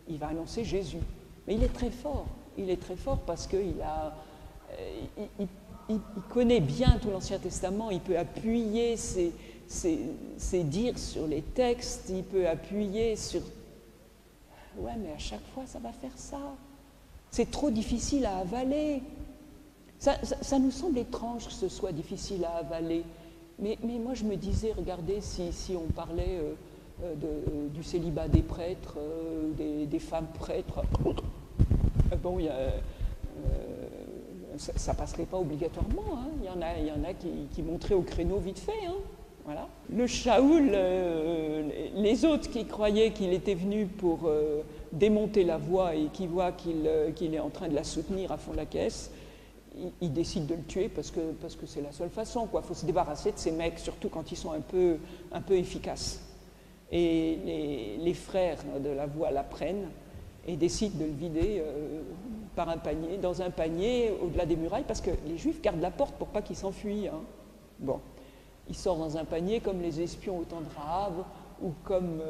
Il va annoncer Jésus. Mais il est très fort. Il est très fort parce qu'il connaît bien tout l'Ancien Testament, il peut appuyer ses dires sur les textes, il peut appuyer sur... Ouais, mais à chaque fois, ça va faire ça. C'est trop difficile à avaler. Ça nous semble étrange que ce soit difficile à avaler. Mais moi, je me disais, regardez, si on parlait du célibat des prêtres, des femmes prêtres, bon, ça passerait pas obligatoirement. Hein. Il y en a qui montraient au créneau vite fait. Hein. Voilà. Le Shaoul, les autres qui croyaient qu'il était venu pour démonter la voie et qui voient qu'il est en train de la soutenir à fond la caisse, ils décident de le tuer parce que c'est la seule façon. Il faut se débarrasser de ces mecs, surtout quand ils sont un peu efficaces. Et les frères de la voie l'apprennent et décident de le vider dans un panier au-delà des murailles, parce que les Juifs gardent la porte pour pas qu'ils s'enfuient. Hein. Bon, il sort dans un panier comme les espions au temps de Rahab, ou comme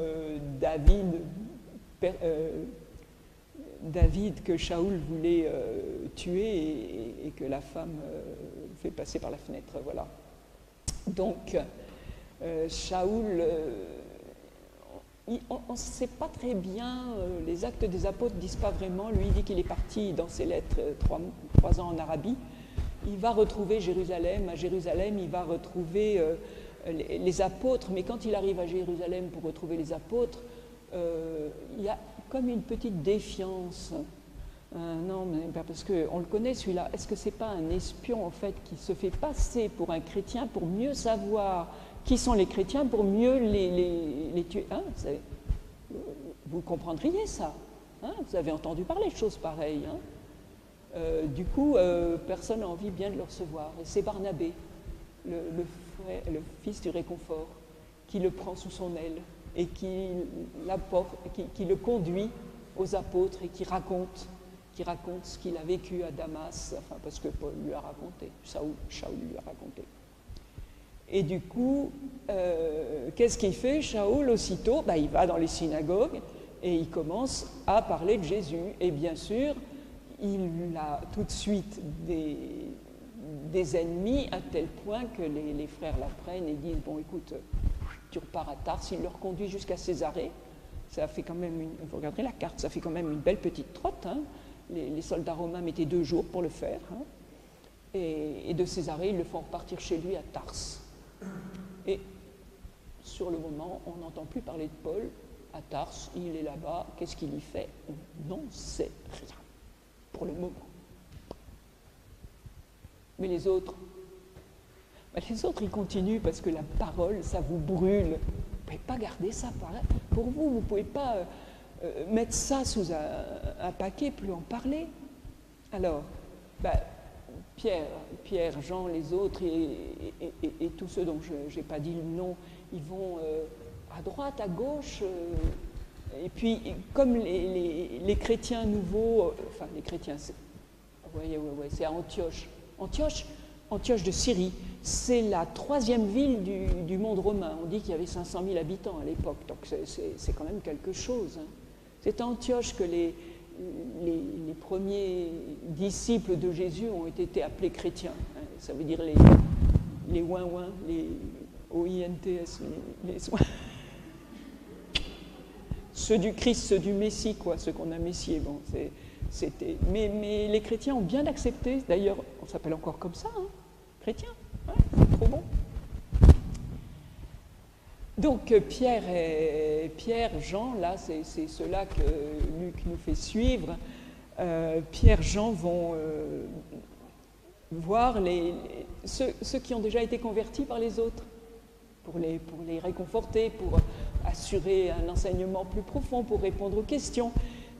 David que Shaoul voulait tuer et que la femme fait passer par la fenêtre. Voilà. Donc, Shaoul... on ne sait pas très bien, les Actes des Apôtres ne disent pas vraiment. Lui, il dit qu'il est parti dans ses lettres 3 ans en Arabie. Il va retrouver Jérusalem. À Jérusalem, il va retrouver les apôtres. Mais quand il arrive à Jérusalem pour retrouver les apôtres, il y a comme une petite défiance. Non, mais parce qu'on le connaît celui-là. Est-ce que ce n'est pas un espion, en fait, qui se fait passer pour un chrétien pour mieux savoir qui sont les chrétiens, pour mieux les tuer? Hein, vous comprendriez ça. Hein, vous avez entendu parler de choses pareilles. Hein. Du coup, personne n'a envie bien de le recevoir. Et c'est Barnabé, le fils du réconfort, qui le prend sous son aile et qui le conduit aux apôtres et qui raconte ce qu'il a vécu à Damas, enfin, parce que Paul lui a raconté, Shaoul lui a raconté. Et du coup, qu'est-ce qu'il fait, Shaoul, aussitôt? Il va dans les synagogues et il commence à parler de Jésus. Et bien sûr, il a tout de suite des ennemis, à tel point que les frères l'apprennent et disent, bon, écoute, tu repars à Tars. Il leur conduit jusqu'à Césarée. Ça fait quand même, vous regarderez la carte, ça fait quand même une belle petite trotte. Hein. Les soldats romains mettaient 2 jours pour le faire. Hein. Et de Césarée, ils le font repartir chez lui à Tars. Et sur le moment, on n'entend plus parler de Paul à Tars. Il est là-bas. Qu'est-ce qu'il y fait? On n'en sait rien pour le moment. Mais les autres, ils continuent parce que la parole, ça vous brûle. Vous ne pouvez pas garder ça pour vous. Vous ne pouvez pas mettre ça sous un paquet, plus en parler. Alors, Pierre, Jean, les autres et tous ceux dont je n'ai pas dit le nom, ils vont à droite, à gauche. Et puis, comme les chrétiens nouveaux, enfin les chrétiens, c'est à Antioche. Antioche de Syrie, c'est la 3e ville du monde romain. On dit qu'il y avait 500 000 habitants à l'époque, donc c'est quand même quelque chose. Hein. C'est à Antioche que les premiers disciples de Jésus ont été appelés chrétiens. Hein. Ça veut dire les ouin-ouin, les OINTS, les ceux du Christ, ceux du Messie, quoi, ceux qu'on a messiés. Bon, mais les chrétiens ont bien accepté. D'ailleurs, on s'appelle encore comme ça, hein, chrétiens. Ouais, c'est trop bon. Donc Pierre, Jean, là, c'est ceux-là que Luc nous fait suivre. Pierre, Jean vont voir ceux qui ont déjà été convertis par les autres, pour les réconforter, pour assurer un enseignement plus profond, pour répondre aux questions.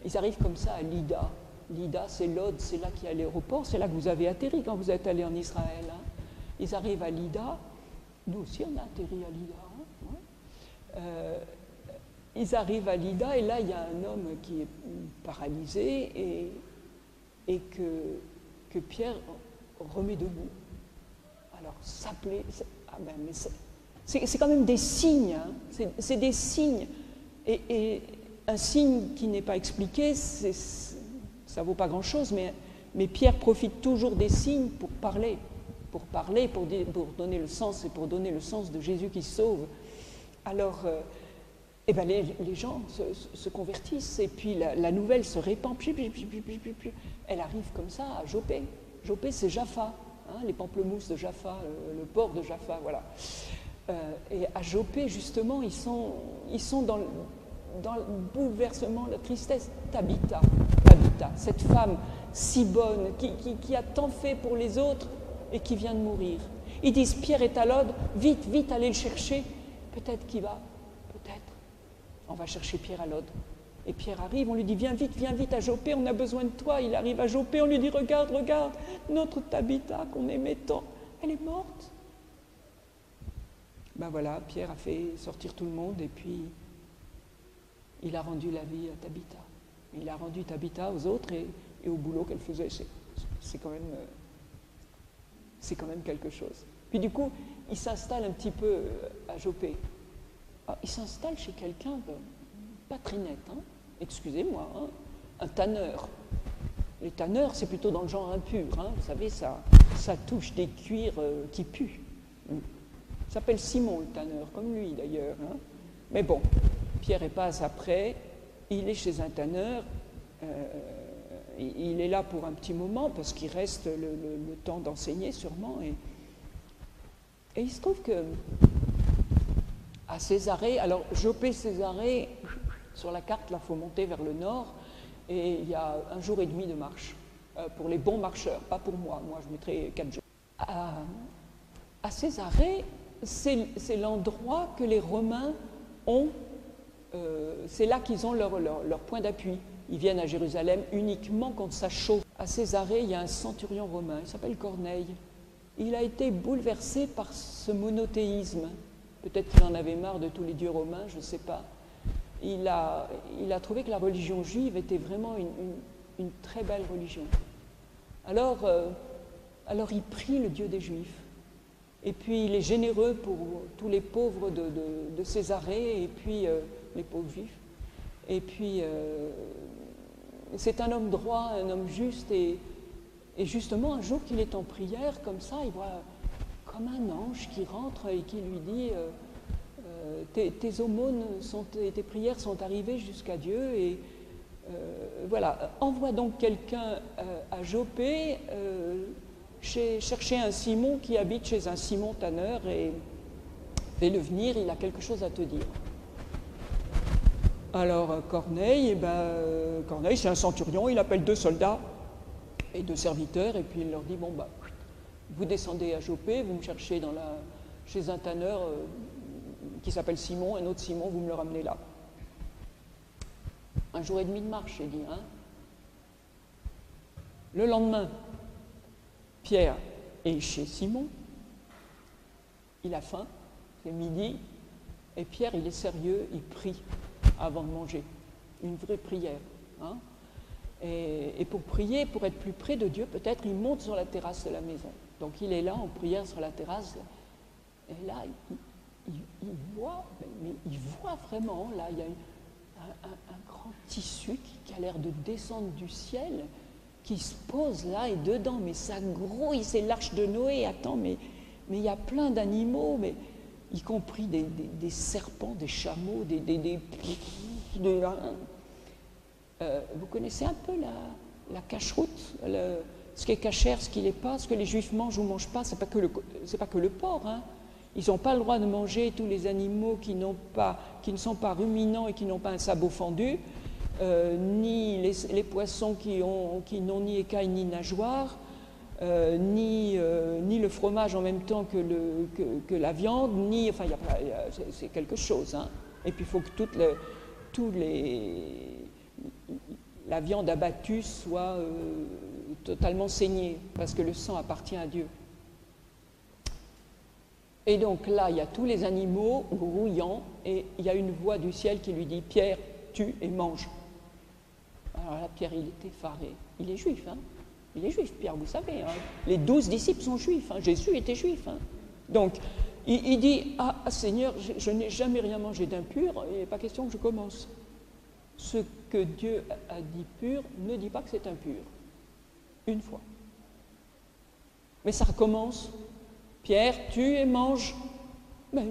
Ils arrivent comme ça à Lydda. Lydda, c'est Lod, c'est là qu'il y a l'aéroport, c'est là que vous avez atterri quand vous êtes allé en Israël. Hein. Ils arrivent à Lydda. Nous aussi, on a atterri à Lydda. Hein. Ouais. Ils arrivent à Lydda et là, il y a un homme qui est paralysé et que que Pierre remet debout. Alors, s'appeler, c'est quand même des signes, hein, c'est des signes. Et un signe qui n'est pas expliqué, ça ne vaut pas grand-chose, mais Pierre profite toujours des signes pour parler, pour donner le sens, et pour donner le sens de Jésus qui sauve. Alors, les gens se convertissent, et puis la nouvelle se répand, puis elle arrive comme ça à Joppé. Joppé, c'est Jaffa, hein, les pamplemousses de Jaffa, le port de Jaffa, voilà. Et à Joppé, justement, ils sont dans le bouleversement, la tristesse. Tabitha, cette femme si bonne, qui a tant fait pour les autres et qui vient de mourir. Ils disent, Pierre est à l'ode, vite, vite, allez le chercher. Peut-être qu'il va, peut-être. On va chercher Pierre à l'ode. Et Pierre arrive, on lui dit, viens vite à Joppé, on a besoin de toi. Il arrive à Joppé, on lui dit, regarde, notre Tabitha qu'on aimait tant, elle est morte. Ben voilà, Pierre a fait sortir tout le monde et puis il a rendu la vie à Tabitha. Il a rendu Tabitha aux autres et au boulot qu'elle faisait. C'est quand même quelque chose. Puis du coup, il s'installe un petit peu à Joppé. Il s'installe chez quelqu'un de pas très net, hein, excusez-moi, hein, un tanneur. Les tanneurs, c'est plutôt dans le genre impur, hein, vous savez, ça touche des cuirs qui puent. Il s'appelle Simon le tanneur, comme lui d'ailleurs. Hein. Mais bon, Pierre passe après, il est chez un tanneur, il est là pour un petit moment parce qu'il reste le temps d'enseigner sûrement. Et il se trouve que à Césarée, alors Joppé-Césarée, sur la carte, là, il faut monter vers le nord, et il y a 1 jour et demi de marche, pour les bons marcheurs, pas pour moi, je mettrais 4 jours. À Césarée, c'est l'endroit que les Romains ont, c'est là qu'ils ont leur point d'appui. Ils viennent à Jérusalem uniquement quand ça chauffe. À Césarée, il y a un centurion romain, il s'appelle Corneille. Il a été bouleversé par ce monothéisme. Peut-être qu'il en avait marre de tous les dieux romains, je ne sais pas. Il a trouvé que la religion juive était vraiment une très belle religion. Alors il prie le Dieu des Juifs. Et puis il est généreux pour tous les pauvres de Césarée, et puis les pauvres juifs. Et puis c'est un homme droit, un homme juste, et justement un jour qu'il est en prière, comme ça, il voit comme un ange qui rentre et qui lui dit tes aumônes, tes prières sont arrivées jusqu'à Dieu, et voilà, envoie donc quelqu'un à Joppé chercher un Simon qui habite chez un Simon tanneur, et fais-le venir, il a quelque chose à te dire. Alors Corneille, Corneille c'est un centurion, il appelle 2 soldats et 2 serviteurs, et puis il leur dit, bon vous descendez à Joppé, vous me cherchez chez un tanneur qui s'appelle Simon, un autre Simon, vous me le ramenez là. 1 jour et demi de marche, j'ai dit. Hein. Le lendemain, Pierre est chez Simon, il a faim, c'est midi, et Pierre, il est sérieux, il prie avant de manger, une vraie prière. Hein. Et pour prier, pour être plus près de Dieu, peut-être il monte sur la terrasse de la maison. Donc il est là en prière sur la terrasse, et là, il voit vraiment, là, il y a un grand tissu qui a l'air de descendre du ciel, qui se pose là, et dedans, mais ça grouille, c'est l'arche de Noé, attends, mais il y a plein d'animaux, mais y compris des serpents, des chameaux, vous connaissez un peu la cacheroute, ce qui est cachère, ce qui n'est pas, ce que les Juifs mangent ou ne mangent pas, c'est pas que le porc, hein. Ils n'ont pas le droit de manger tous les animaux qui ne sont pas ruminants et qui n'ont pas un sabot fendu, ni les poissons qui n'ont ni écailles ni nageoires, ni le fromage en même temps que la viande, enfin, c'est quelque chose. Hein. Et puis il faut que la viande abattue soit totalement saignée, parce que le sang appartient à Dieu. Et donc là, il y a tous les animaux grouillants, et il y a une voix du ciel qui lui dit « Pierre, tue et mange ». Alors là, Pierre, il est effaré. Il est juif, hein. Il est juif, Pierre, vous savez. Hein. Les 12 disciples sont juifs. Hein. Jésus était juif. Hein. Donc, il dit, ah Seigneur, je n'ai jamais rien mangé d'impur, il n'est pas question que je commence. Ce que Dieu a dit pur ne dit pas que c'est impur. Une fois. Mais ça recommence. Pierre, tue et mange. Mais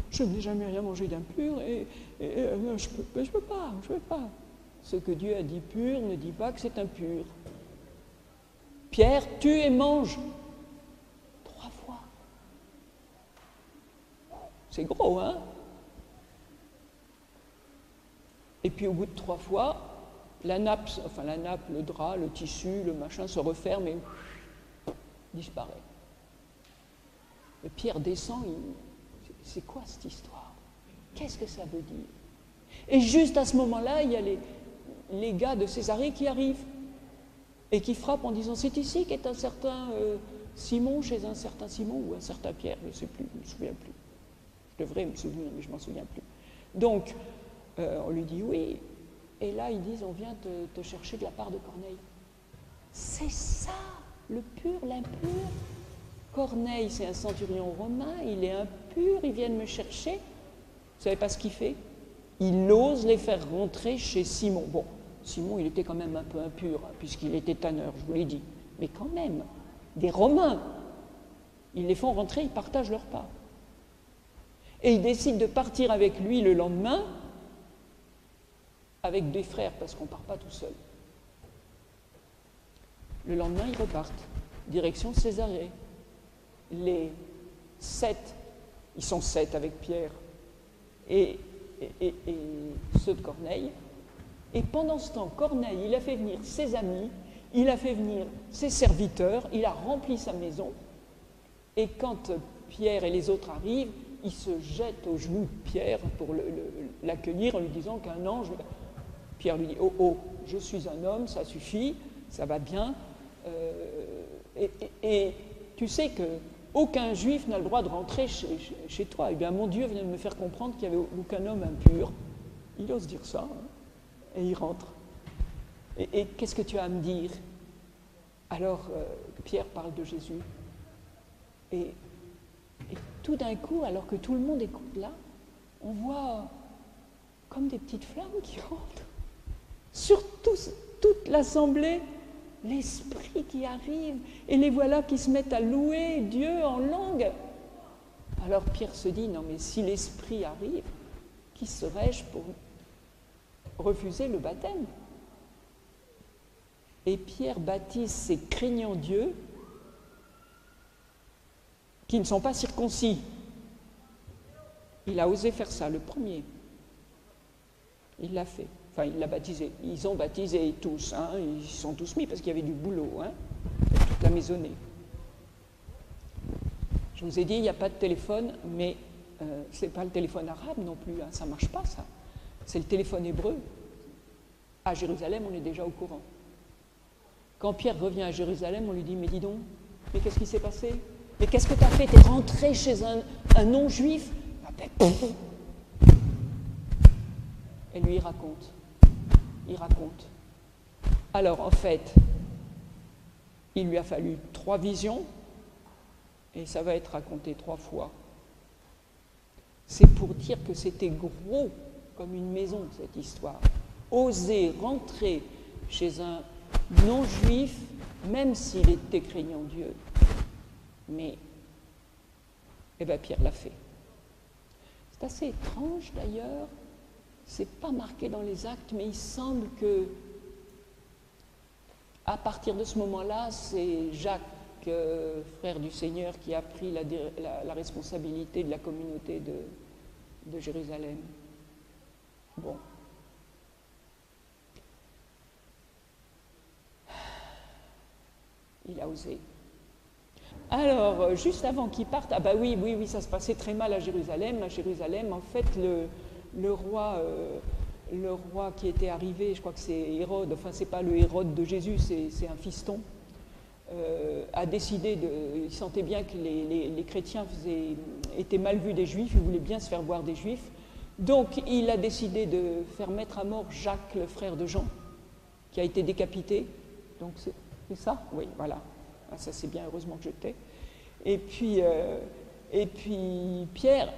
je n'ai jamais rien mangé d'impur et je peux pas. Ce que Dieu a dit pur ne dit pas que c'est impur. Pierre, tue et mange. 3 fois. C'est gros, hein? Et puis au bout de 3 fois, la nappe, le drap, le tissu, le machin se referme et disparaît. Et Pierre descend, c'est quoi cette histoire? Qu'est-ce que ça veut dire? Et juste à ce moment-là, il y a les gars de Césarée qui arrivent et qui frappent en disant, c'est ici qu'est un certain Simon, chez un certain Simon ou un certain Pierre, je ne sais plus, je ne me souviens plus. Je devrais me souvenir, mais je ne m'en souviens plus. Donc, on lui dit oui, et là ils disent, on vient te chercher de la part de Corneille. C'est ça, le pur, l'impur. Corneille, c'est un centurion romain, il est impur, ils viennent me chercher. Vous ne savez pas ce qu'il fait? Il ose les faire rentrer chez Simon. Bon, Simon, il était quand même un peu impur, hein, puisqu'il était tanneur, je vous l'ai dit. Mais quand même, des Romains, ils les font rentrer, ils partagent leur part. Et ils décident de partir avec lui le lendemain, avec des frères, parce qu'on ne part pas tout seul. Le lendemain, ils repartent, direction Césarée. Les 7, ils sont 7 avec Pierre et ceux de Corneille. Et pendant ce temps, Corneille, il a fait venir ses amis, il a fait venir ses serviteurs, il a rempli sa maison. Et quand Pierre et les autres arrivent, ils se jettent aux genoux de Pierre pour l'accueillir en lui disant qu'un ange... Pierre lui dit, oh, je suis un homme, ça suffit, ça va bien. Et tu sais qu'aucun juif n'a le droit de rentrer chez toi. Eh bien, mon Dieu vient de me faire comprendre qu'il n'y avait aucun homme impur. Il ose dire ça, hein, et il rentre. Et qu'est-ce que tu as à me dire? Alors, Pierre parle de Jésus. Et tout d'un coup, alors que tout le monde écoute là, on voit comme des petites flammes qui rentrent. Sur toute l'assemblée, l'Esprit qui arrive, et les voilà qui se mettent à louer Dieu en langue. Alors Pierre se dit, non mais si l'Esprit arrive, qui serais-je pour refuser le baptême? Et Pierre baptise ces craignants Dieu qui ne sont pas circoncis. Il a osé faire ça, le premier. Il l'a fait. Enfin, il l'a baptisé. Ils ont baptisé tous. Hein, ils sont tous mis parce qu'il y avait du boulot. Hein, toute la maisonnée. Je vous ai dit, il n'y a pas de téléphone, mais ce n'est pas le téléphone arabe non plus. Hein, ça ne marche pas, ça. C'est le téléphone hébreu. À Jérusalem, on est déjà au courant. Quand Pierre revient à Jérusalem, on lui dit, mais dis donc, mais qu'est-ce qui s'est passé? Mais qu'est-ce que tu as fait? Tu es rentré chez un non-juif? Et lui, il raconte. Alors, en fait, il lui a fallu 3 visions, et ça va être raconté 3 fois. C'est pour dire que c'était gros comme une maison, cette histoire. Oser rentrer chez un non-juif, même s'il était craignant Dieu. Mais, Pierre l'a fait. C'est assez étrange d'ailleurs, c'est pas marqué dans les actes, mais il semble que, à partir de ce moment-là, c'est Jacques, frère du Seigneur, qui a pris la responsabilité de la communauté de Jérusalem. Bon. Il a osé. Alors, juste avant qu'il parte, oui, ça se passait très mal à Jérusalem. À Jérusalem, en fait, le roi qui était arrivé, je crois que c'est Hérode, enfin, c'est pas le Hérode de Jésus, c'est un fiston, a décidé il sentait bien que les chrétiens étaient mal vus des Juifs, il voulait bien se faire voir des Juifs. Donc, il a décidé de faire mettre à mort Jacques, le frère de Jean, qui a été décapité. Donc, C'est ça? Oui, voilà. Ah, ça c'est bien, heureusement que je t'ai. Et puis Pierre,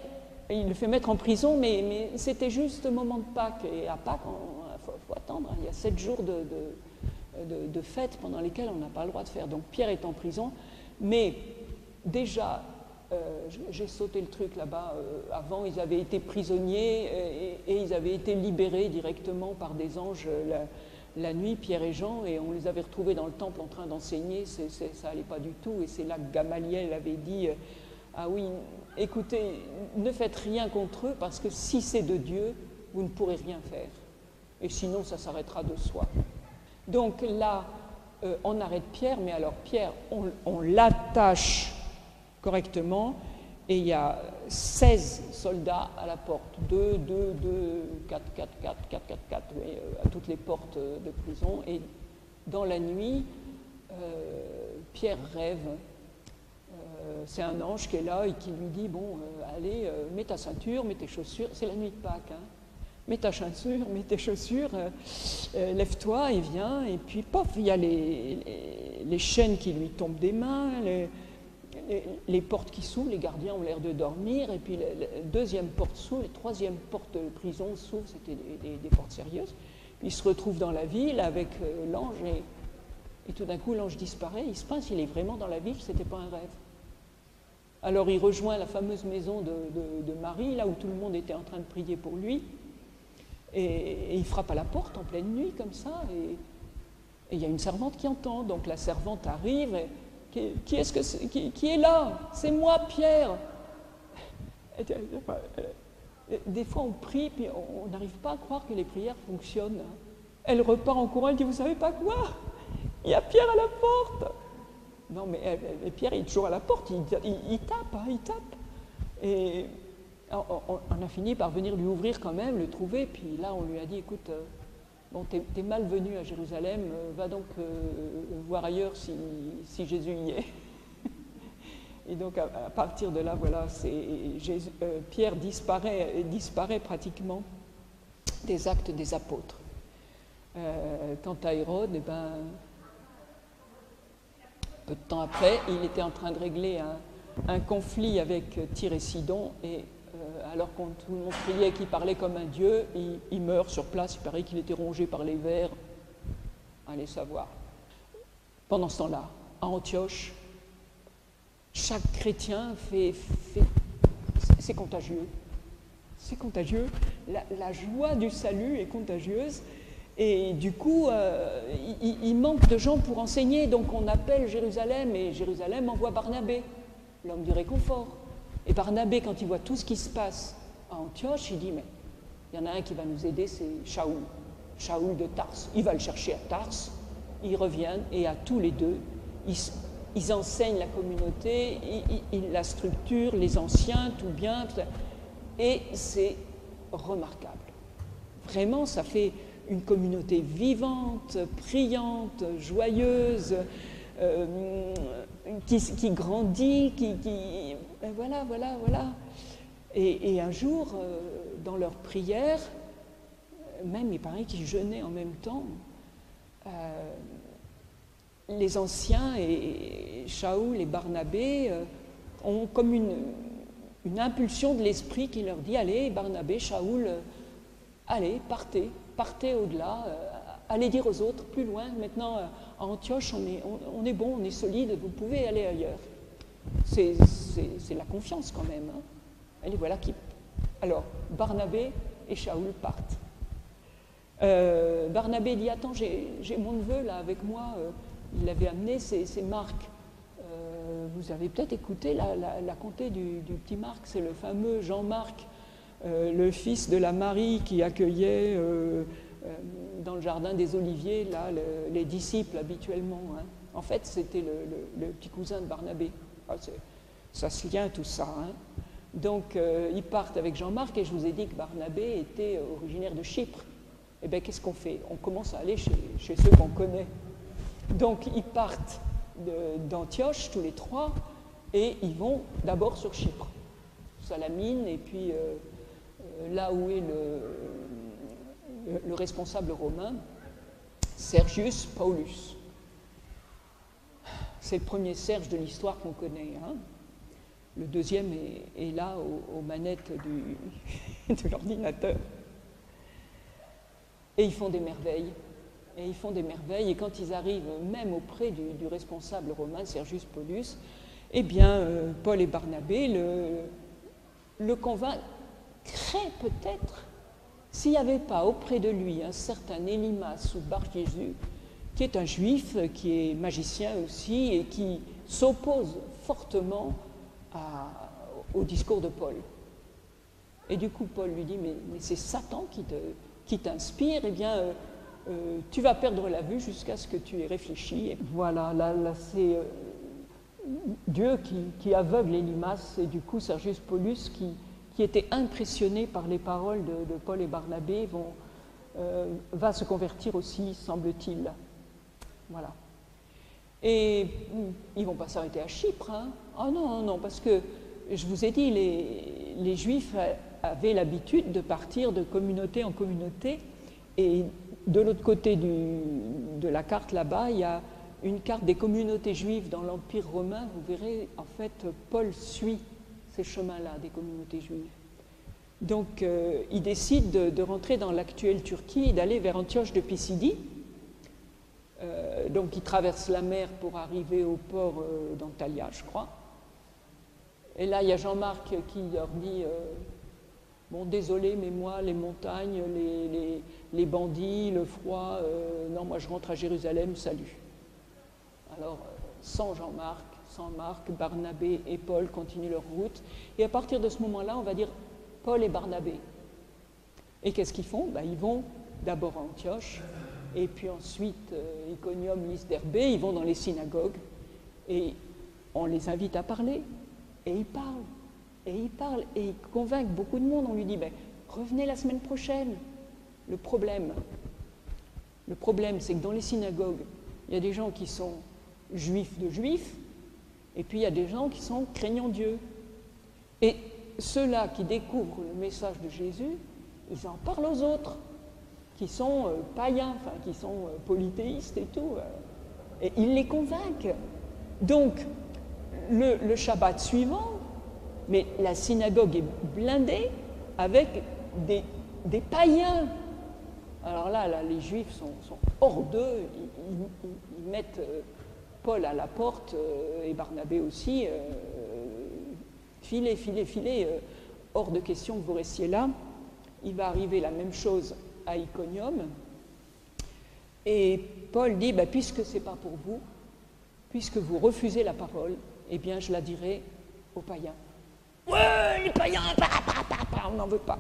il le fait mettre en prison, mais c'était juste au moment de Pâques. Et à Pâques, il faut attendre. Il y a 7 jours de fêtes pendant lesquelles on n'a pas le droit de faire. Donc Pierre est en prison, mais déjà, j'ai sauté le truc là-bas. Avant, ils avaient été prisonniers et ils avaient été libérés directement par des anges la nuit, Pierre et Jean, et on les avait retrouvés dans le temple en train d'enseigner. Ça n'allait pas du tout. Et c'est là que Gamaliel avait dit ah oui, écoutez, ne faites rien contre eux parce que si c'est de Dieu, vous ne pourrez rien faire. Et sinon, ça s'arrêtera de soi. Donc là, on arrête Pierre, mais alors Pierre, on l'attache correctement, et il y a 16 soldats à la porte, 2, 2, 2, 4, 4, 4, 4, 4, 4, oui, à toutes les portes de prison. Et dans la nuit, Pierre rêve. C'est un ange qui est là et qui lui dit, bon, allez, mets ta ceinture, mets tes chaussures, c'est la nuit de Pâques, hein. Mets ta ceinture, mets tes chaussures, lève-toi et viens, et puis pof, il y a les chaînes qui lui tombent des mains, les portes qui s'ouvrent, les gardiens ont l'air de dormir, et puis la deuxième porte s'ouvre, la troisième porte de prison s'ouvre, c'était des portes sérieuses. Puis il se retrouve dans la ville avec l'ange, et tout d'un coup l'ange disparaît, il se pince, il est vraiment dans la ville, c'était pas un rêve. Alors il rejoint la fameuse maison de Marie, là où tout le monde était en train de prier pour lui, et il frappe à la porte en pleine nuit comme ça, et il y a une servante qui entend. Donc la servante arrive, et, qui est là? C'est moi, Pierre. Des fois on prie, puis on n'arrive pas à croire que les prières fonctionnent. Elle repart en courant, elle dit, vous savez pas quoi? Il y a Pierre à la porte. Non, mais Pierre, il est toujours à la porte, il tape, hein, il tape. Et on a fini par venir lui ouvrir quand même, le trouver, puis là, on lui a dit, écoute, bon, t'es malvenu à Jérusalem, va donc voir ailleurs si Jésus y est. Et donc, à partir de là, voilà, Pierre disparaît pratiquement des actes des apôtres. Quant à Hérode, eh ben, peu de temps après, il était en train de régler un conflit avec Tyr et Sidon, et alors que tout le monde priait qu'il parlait comme un dieu, il meurt sur place. Il paraît qu'il était rongé par les vers. Allez savoir. Pendant ce temps-là, à Antioche, chaque chrétien c'est contagieux. C'est contagieux. La joie du salut est contagieuse. Et du coup, il manque de gens pour enseigner, donc on appelle Jérusalem, et Jérusalem envoie Barnabé, l'homme du réconfort. Et Barnabé, quand il voit tout ce qui se passe à Antioche, il dit, mais il y en a un qui va nous aider, c'est Shaoul de Tarse. Il va le chercher à Tarse, ils reviennent, et à tous les deux, ils enseignent la communauté, ils la structurent, les anciens, tout bien, tout ça. Et c'est remarquable. Vraiment, ça fait une communauté vivante, priante, joyeuse, qui grandit, voilà. Et un jour, dans leur prière, même il paraît qu'ils jeûnaient en même temps, les anciens et Shaoul et Barnabé ont comme une impulsion de l'esprit qui leur dit, allez Barnabé, Shaoul, allez, partez au-delà, allez dire aux autres, plus loin, maintenant à Antioche on est bon, on est solide, vous pouvez aller ailleurs. C'est la confiance quand même. Hein. Allez, voilà qui. Alors, Barnabé et Shaoul partent. Barnabé dit, attends, j'ai mon neveu là avec moi, il l'avait amené, c'est Marc. Vous avez peut-être écouté la comté du petit Marc, c'est le fameux Jean-Marc, le fils de la Marie qui accueillait dans le jardin des Oliviers là, les disciples habituellement. Hein. En fait, c'était le petit cousin de Barnabé. Ah, ça se tient tout ça. Hein. Donc, ils partent avec Jean-Marc, et je vous ai dit que Barnabé était originaire de Chypre. Eh bien, qu'est-ce qu'on fait? On commence à aller chez ceux qu'on connaît. Donc, ils partent d'Antioche, tous les trois, et ils vont d'abord sur Chypre, Salamine, et puis là où est le responsable romain, Sergius Paulus. c'est le premier Serge de l'histoire qu'on connaît. Hein. Le deuxième est là aux manettes de l'ordinateur. Et ils font des merveilles. Et quand ils arrivent même auprès du responsable romain, Sergius Paulus, eh bien, Paul et Barnabé le convainqueraient peut-être s'il n'y avait pas auprès de lui un certain Élymas ou Bar-Jésus, qui est un juif, qui est magicien aussi, et qui s'oppose fortement au discours de Paul. Et du coup, Paul lui dit, mais c'est Satan qui t'inspire, eh bien, tu vas perdre la vue jusqu'à ce que tu aies réfléchi. Et voilà, là c'est Dieu qui aveugle Élymas, et du coup, Sergius Paulus, qui était impressionné par les paroles de Paul et Barnabé, va se convertir aussi, semble-t-il. Voilà. Et ils ne vont pas s'arrêter à Chypre. Hein. Oh non, parce que, je vous ai dit, les Juifs avaient l'habitude de partir de communauté en communauté. Et de l'autre côté de la carte, là-bas, il y a une carte des communautés juives dans l'Empire romain. Vous verrez, en fait, Paul suit ces chemins-là des communautés juives. Donc, il décide de rentrer dans l'actuelle Turquie et d'aller vers Antioche de Pisidie. Donc, il traverse la mer pour arriver au port d'Antalya, je crois. Et là, il y a Jean-Marc qui leur dit bon, désolé, mais moi, les montagnes, les bandits, le froid, non, moi, je rentre à Jérusalem, salut. Alors, sans Jean-Marc, sans Marc, Barnabé et Paul continuent leur route. Et à partir de ce moment-là, on va dire Paul et Barnabé. Et qu'est-ce qu'ils font? Ils vont d'abord à Antioche, et puis ensuite, Iconium, Lys d'Herbe, ils vont dans les synagogues, et on les invite à parler, et ils parlent, et ils convainquent beaucoup de monde. On lui dit, revenez la semaine prochaine. Le problème, c'est que dans les synagogues, il y a des gens qui sont juifs de juifs, et puis il y a des gens qui sont craignant Dieu. Et ceux-là qui découvrent le message de Jésus, ils en parlent aux autres, qui sont païens, enfin qui sont polythéistes et tout, et ils les convainquent. Donc, le Shabbat suivant, mais la synagogue est blindée avec des païens. Alors là, les Juifs sont hors d'eux, ils mettent Paul à la porte et Barnabé aussi, filez, hors de question que vous restiez là. Il va arriver la même chose à Iconium. Et Paul dit, puisque ce n'est pas pour vous, puisque vous refusez la parole, eh bien je la dirai aux païens. Ouais, les païens, on n'en veut pas.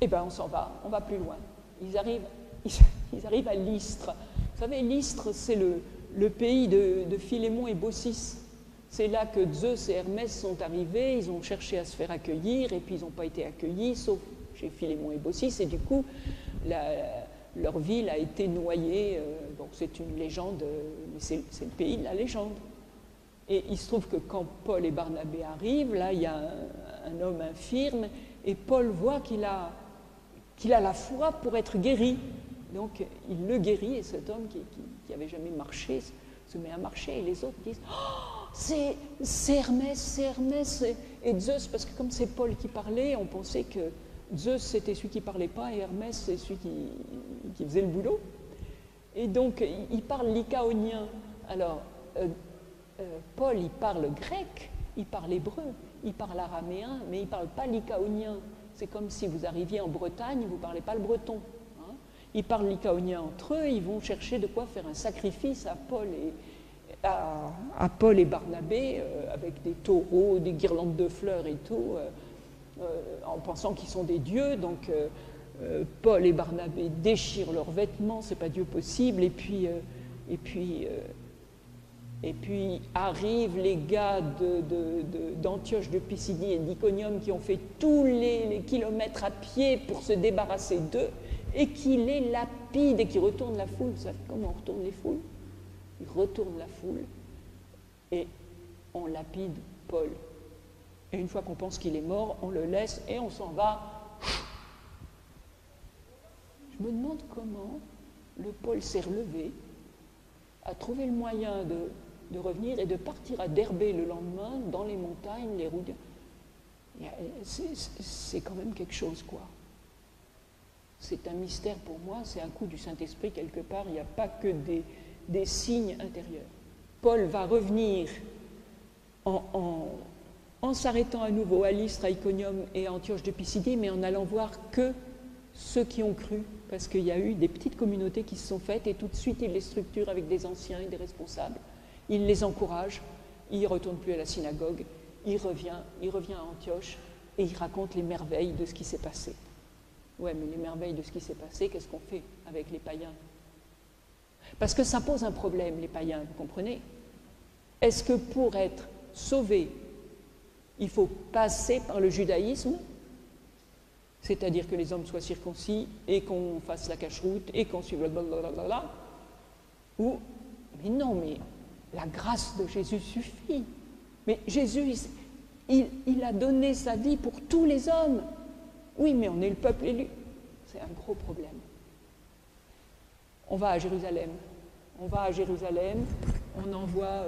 Eh bien on s'en va, on va plus loin. Ils arrivent à Lystre. Vous savez, Lystre, c'est le pays de Philémon et Baucis. C'est là que Zeus et Hermès sont arrivés, ils ont cherché à se faire accueillir, et puis ils n'ont pas été accueillis, sauf chez Philémon et Baucis, et du coup, leur ville a été noyée. Donc c'est une légende, mais c'est le pays de la légende. Et il se trouve que quand Paul et Barnabé arrivent, là, il y a un homme infirme, et Paul voit qu'il a la foi pour être guéri. Donc il le guérit, et cet homme qui n'avait jamais marché se met à marcher, et les autres disent « Oh, c'est Hermès et Zeus », parce que comme c'est Paul qui parlait, on pensait que Zeus c'était celui qui ne parlait pas, et Hermès c'est celui qui faisait le boulot. Et donc il parle lycaonien. Alors Paul il parle grec, il parle hébreu, il parle araméen, mais il ne parle pas lycaonien. C'est comme si vous arriviez en Bretagne, vous ne parlez pas le breton. Ils parlent lycaonien entre eux, ils vont chercher de quoi faire un sacrifice à Paul et Barnabé, avec des taureaux, des guirlandes de fleurs et tout, en pensant qu'ils sont des dieux. Donc Paul et Barnabé déchirent leurs vêtements, c'est pas Dieu possible, et puis arrivent les gars d'Antioche de Pisidie et d'Iconium qui ont fait tous les kilomètres à pied pour se débarrasser d'eux, et qui les lapident et qui retournent la foule. Vous savez comment on retourne les foules? Ils retournent la foule et on lapide Paul. Et une fois qu'on pense qu'il est mort, on le laisse et on s'en va. Je me demande comment le Paul s'est relevé a trouvé le moyen de revenir et de partir à Derbé le lendemain, dans les montagnes, les routes. C'est quand même quelque chose, quoi. C'est un mystère pour moi, c'est un coup du Saint-Esprit quelque part, il n'y a pas que des signes intérieurs. Paul va revenir en s'arrêtant à nouveau à Lystre, à Iconium et à Antioche de Pisidie, mais en allant voir que ceux qui ont cru, parce qu'il y a eu des petites communautés qui se sont faites et tout de suite il les structure avec des anciens et des responsables. Il les encourage, il ne retourne plus à la synagogue, il revient à Antioche et il raconte les merveilles de ce qui s'est passé. Ouais, mais les merveilles de ce qui s'est passé, qu'est-ce qu'on fait avec les païens? Parce que ça pose un problème, les païens, vous comprenez? Est-ce que pour être sauvé, il faut passer par le judaïsme, c'est-à-dire que les hommes soient circoncis et qu'on fasse la cache-route et qu'on suive le blablabla, ou, mais non, mais la grâce de Jésus suffit. Mais Jésus, il a donné sa vie pour tous les hommes. Oui, mais on est le peuple élu. C'est un gros problème. On va à Jérusalem. On envoie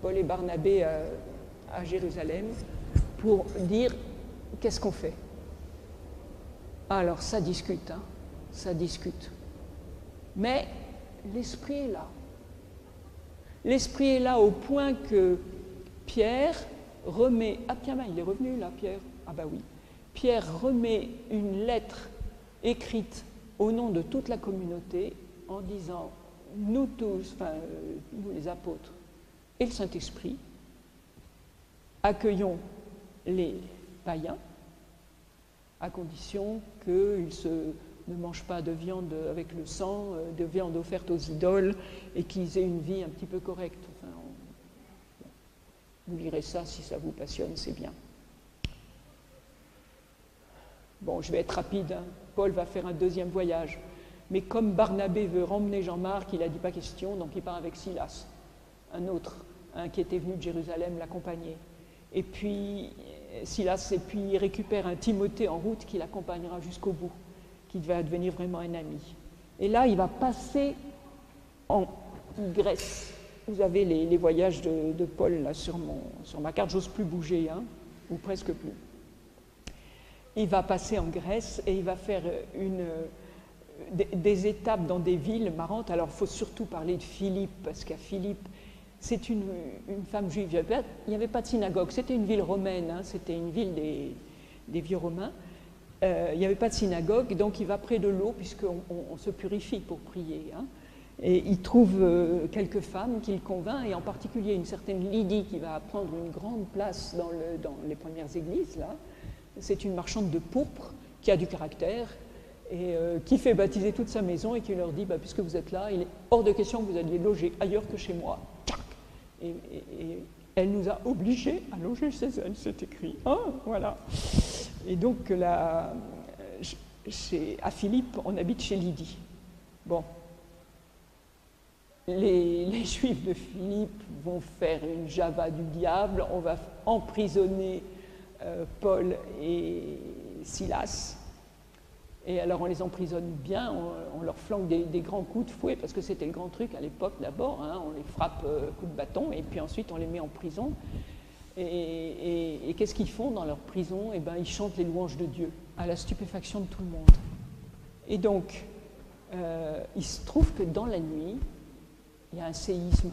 Paul et Barnabé à Jérusalem pour dire qu'est-ce qu'on fait. Alors ça discute, hein, ça discute. Mais l'esprit est là. L'esprit est là au point que Pierre remet... Ah, Pierre, il est revenu là, Pierre. Ah bah oui. Pierre remet une lettre écrite au nom de toute la communauté en disant, nous tous, enfin, nous les apôtres et le Saint-Esprit, accueillons les païens à condition qu'ils ne mangent pas de viande avec le sang, de viande offerte aux idoles et qu'ils aient une vie un petit peu correcte. Enfin, vous lirez ça si ça vous passionne, c'est bien. Bon, je vais être rapide, hein. Paul va faire un deuxième voyage. Mais comme Barnabé veut remmener Jean-Marc, il n'a dit pas question, donc il part avec Silas, un autre, qui était venu de Jérusalem l'accompagner. Et puis, Silas, et puis il récupère un Timothée en route qui l'accompagnera jusqu'au bout, qui va devenir vraiment un ami. Et là, il va passer en Grèce. Vous avez les voyages de Paul là sur ma carte, j'ose plus bouger, hein, ou presque plus. Il va passer en Grèce et il va faire des étapes dans des villes marrantes. Alors, il faut surtout parler de Philippe, parce qu'à Philippe, c'est une femme juive. Il n'y avait pas de synagogue, c'était une ville romaine, hein, c'était une ville des vieux romains. Il n'y avait pas de synagogue, donc il va près de l'eau, puisqu'on se purifie pour prier. Hein. Et il trouve quelques femmes qu'il convainc, et en particulier une certaine Lydie qui va prendre une grande place dans les premières églises, là. C'est une marchande de pourpre qui a du caractère et qui fait baptiser toute sa maison et qui leur dit bah, puisque vous êtes là, il est hors de question que vous alliez loger ailleurs que chez moi. Et elle nous a obligés à loger chez elle, c'est écrit. Ah, voilà. Et donc à Philippe, on habite chez Lydie. Bon. Les Juifs de Philippe vont faire une java du diable, on va emprisonner Paul et Silas, et alors on les emprisonne bien, on leur flanque des grands coups de fouet, parce que c'était le grand truc à l'époque d'abord, hein, on les frappe coups de bâton, et puis ensuite on les met en prison, et qu'est-ce qu'ils font dans leur prison? Eh bien, ils chantent les louanges de Dieu, à la stupéfaction de tout le monde. Et donc, il se trouve que dans la nuit, il y a un séisme.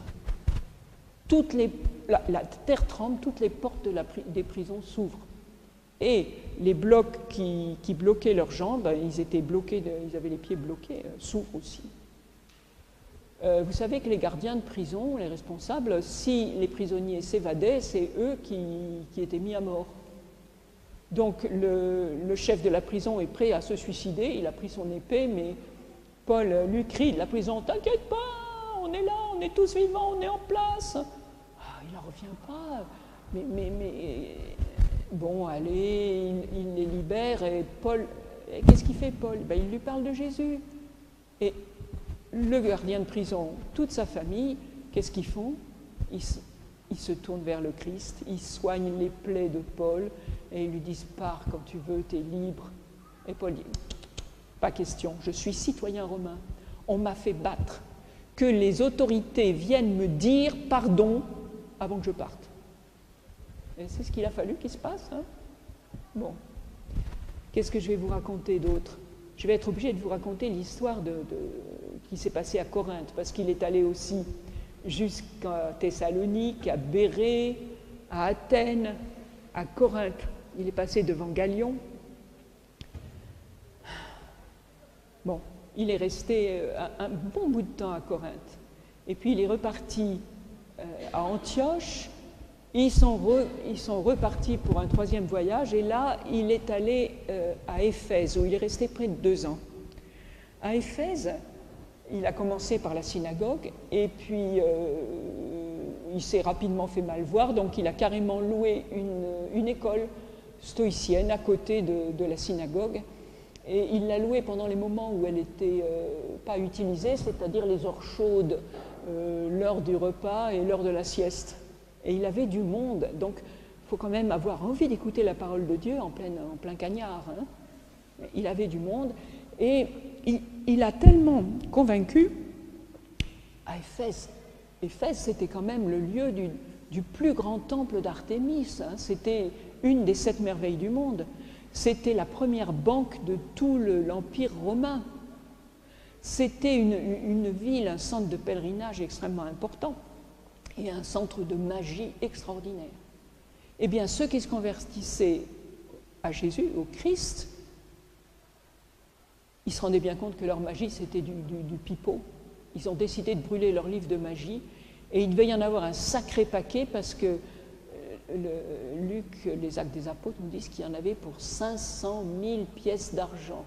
La terre tremble, toutes les portes des prisons s'ouvrent. Et les blocs qui bloquaient leurs jambes, ils étaient bloqués, ils avaient les pieds bloqués, s'ouvrent aussi. Vous savez que les gardiens de prison, les responsables, si les prisonniers s'évadaient, c'est eux qui étaient mis à mort. Donc le chef de la prison est prêt à se suicider, il a pris son épée, mais Paul lui crie de la prison « T'inquiète pas, on est là, on est tous vivants, on est en place !» Il n'en revient pas. Mais bon, allez, il les libère. Et Paul, qu'est-ce qu'il fait, Paul? Il lui parle de Jésus. Et le gardien de prison, toute sa famille, qu'est-ce qu'ils font? Ils se tournent vers le Christ, ils soignent les plaies de Paul et ils lui disent « Pars quand tu veux, tu es libre. » Et Paul dit « Pas question, je suis citoyen romain. On m'a fait battre. que les autorités viennent me dire pardon avant que je parte. Et c'est ce qu'il a fallu qu'il se passe. Hein. Bon. Qu'est-ce que je vais vous raconter d'autre? Je vais être obligée de vous raconter l'histoire qui s'est passée à Corinthe, parce qu'il est allé aussi jusqu'à Thessalonique, à Bérée, à Athènes, à Corinthe. Il est passé devant Galion. Bon, il est resté un bon bout de temps à Corinthe. Et puis il est reparti à Antioche. Ils sont repartis pour un troisième voyage. Et là, il est allé à Éphèse, où il est resté près de 2 ans. À Éphèse, il a commencé par la synagogue. Et puis, il s'est rapidement fait mal voir. Donc, il a carrément loué une école stoïcienne à côté de la synagogue. Et il l'a louée pendant les moments où elle n'était pas utilisée, c'est-à-dire les heures chaudes, l'heure du repas et l'heure de la sieste. Et il avait du monde, donc il faut quand même avoir envie d'écouter la parole de Dieu en plein cagnard. Hein. Il avait du monde, et il a tellement convaincu à Éphèse. Éphèse, c'était quand même le lieu du plus grand temple d'Artémis. Hein. C'était une des 7 merveilles du monde. C'était la première banque de tout l'Empire romain. C'était une ville, un centre de pèlerinage extrêmement important et un centre de magie extraordinaire. Eh bien, ceux qui se convertissaient à Jésus, au Christ, ils se rendaient bien compte que leur magie, c'était du pipeau. Ils ont décidé de brûler leur livre de magie, et il devait y en avoir un sacré paquet, parce que Luc, les Actes des Apôtres, nous disent qu'il y en avait pour 500 000 pièces d'argent.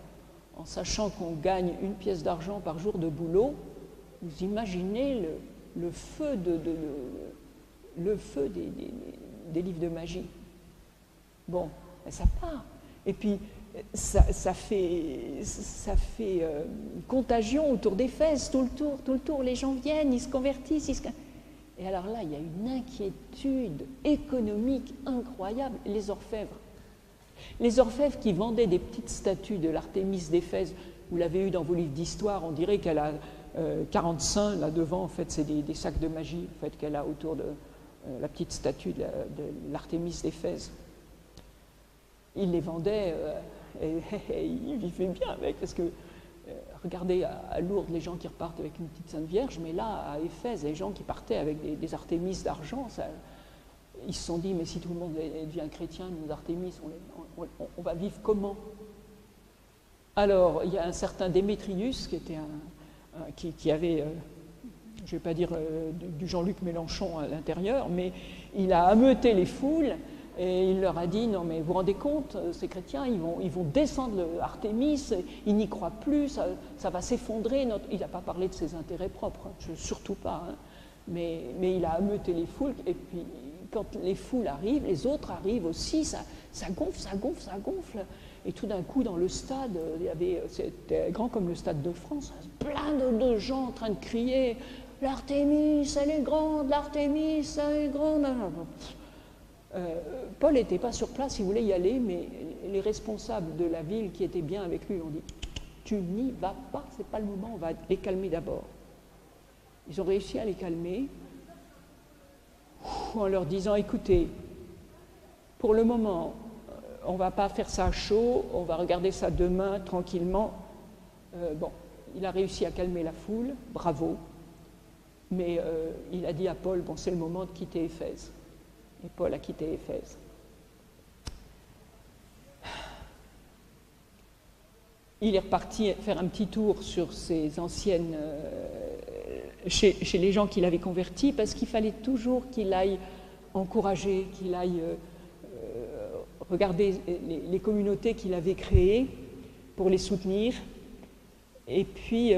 En sachant qu'on gagne 1 pièce d'argent par jour de boulot, vous imaginez le feu des livres de magie. Bon, ça part. Et puis, ça fait une contagion autour d'Éphèse, tout le tour, les gens viennent, ils se convertissent. Et alors là, il y a une inquiétude économique incroyable. Les orfèvres qui vendaient des petites statues de l'Artémis d'Éphèse, vous l'avez eu dans vos livres d'histoire, on dirait qu'elle a 40 seins là devant, en fait, c'est des sacs de magie en fait, qu'elle a autour de la petite statue de l'Artémis d'Éphèse. Ils les vendaient et ils vivaient bien avec, parce que regardez à Lourdes les gens qui repartent avec une petite Sainte Vierge, mais là à Éphèse, les gens qui partaient avec des Artémis d'argent, ils se sont dit, mais si tout le monde devient chrétien, nos Artémis, on va vivre comment? Alors, il y a un certain Démétrius qui était qui avait, je ne vais pas dire du Jean-Luc Mélenchon à l'intérieur, mais il a ameuté les foules et il leur a dit, non mais vous vous rendez compte, ces chrétiens, ils vont descendre Artémis, ils n'y croient plus, ça va s'effondrer. Il n'a pas parlé de ses intérêts propres, surtout pas, hein. Mais il a ameuté les foules, et puis quand les foules arrivent, les autres arrivent aussi, ça gonfle. Et tout d'un coup, dans le stade, c'était grand comme le Stade de France, plein de gens en train de crier « L'Artémis, elle est grande, l'Artémis, elle est grande !» Paul n'était pas sur place, il voulait y aller, mais les responsables de la ville qui étaient bien avec lui ont dit « Tu n'y vas pas, c'est pas le moment, on va les calmer d'abord. » Ils ont réussi à les calmer en leur disant « Écoutez, pour le moment, on ne va pas faire ça chaud, on va regarder ça demain tranquillement. » Bon, il a réussi à calmer la foule, bravo, mais il a dit à Paul « Bon, c'est le moment de quitter Éphèse. » Et Paul a quitté Éphèse. Il est reparti faire un petit tour sur ses anciennes... chez les gens qu'il avait convertis, parce qu'il fallait toujours qu'il aille encourager, qu'il aille regarder les communautés qu'il avait créées pour les soutenir. Et puis,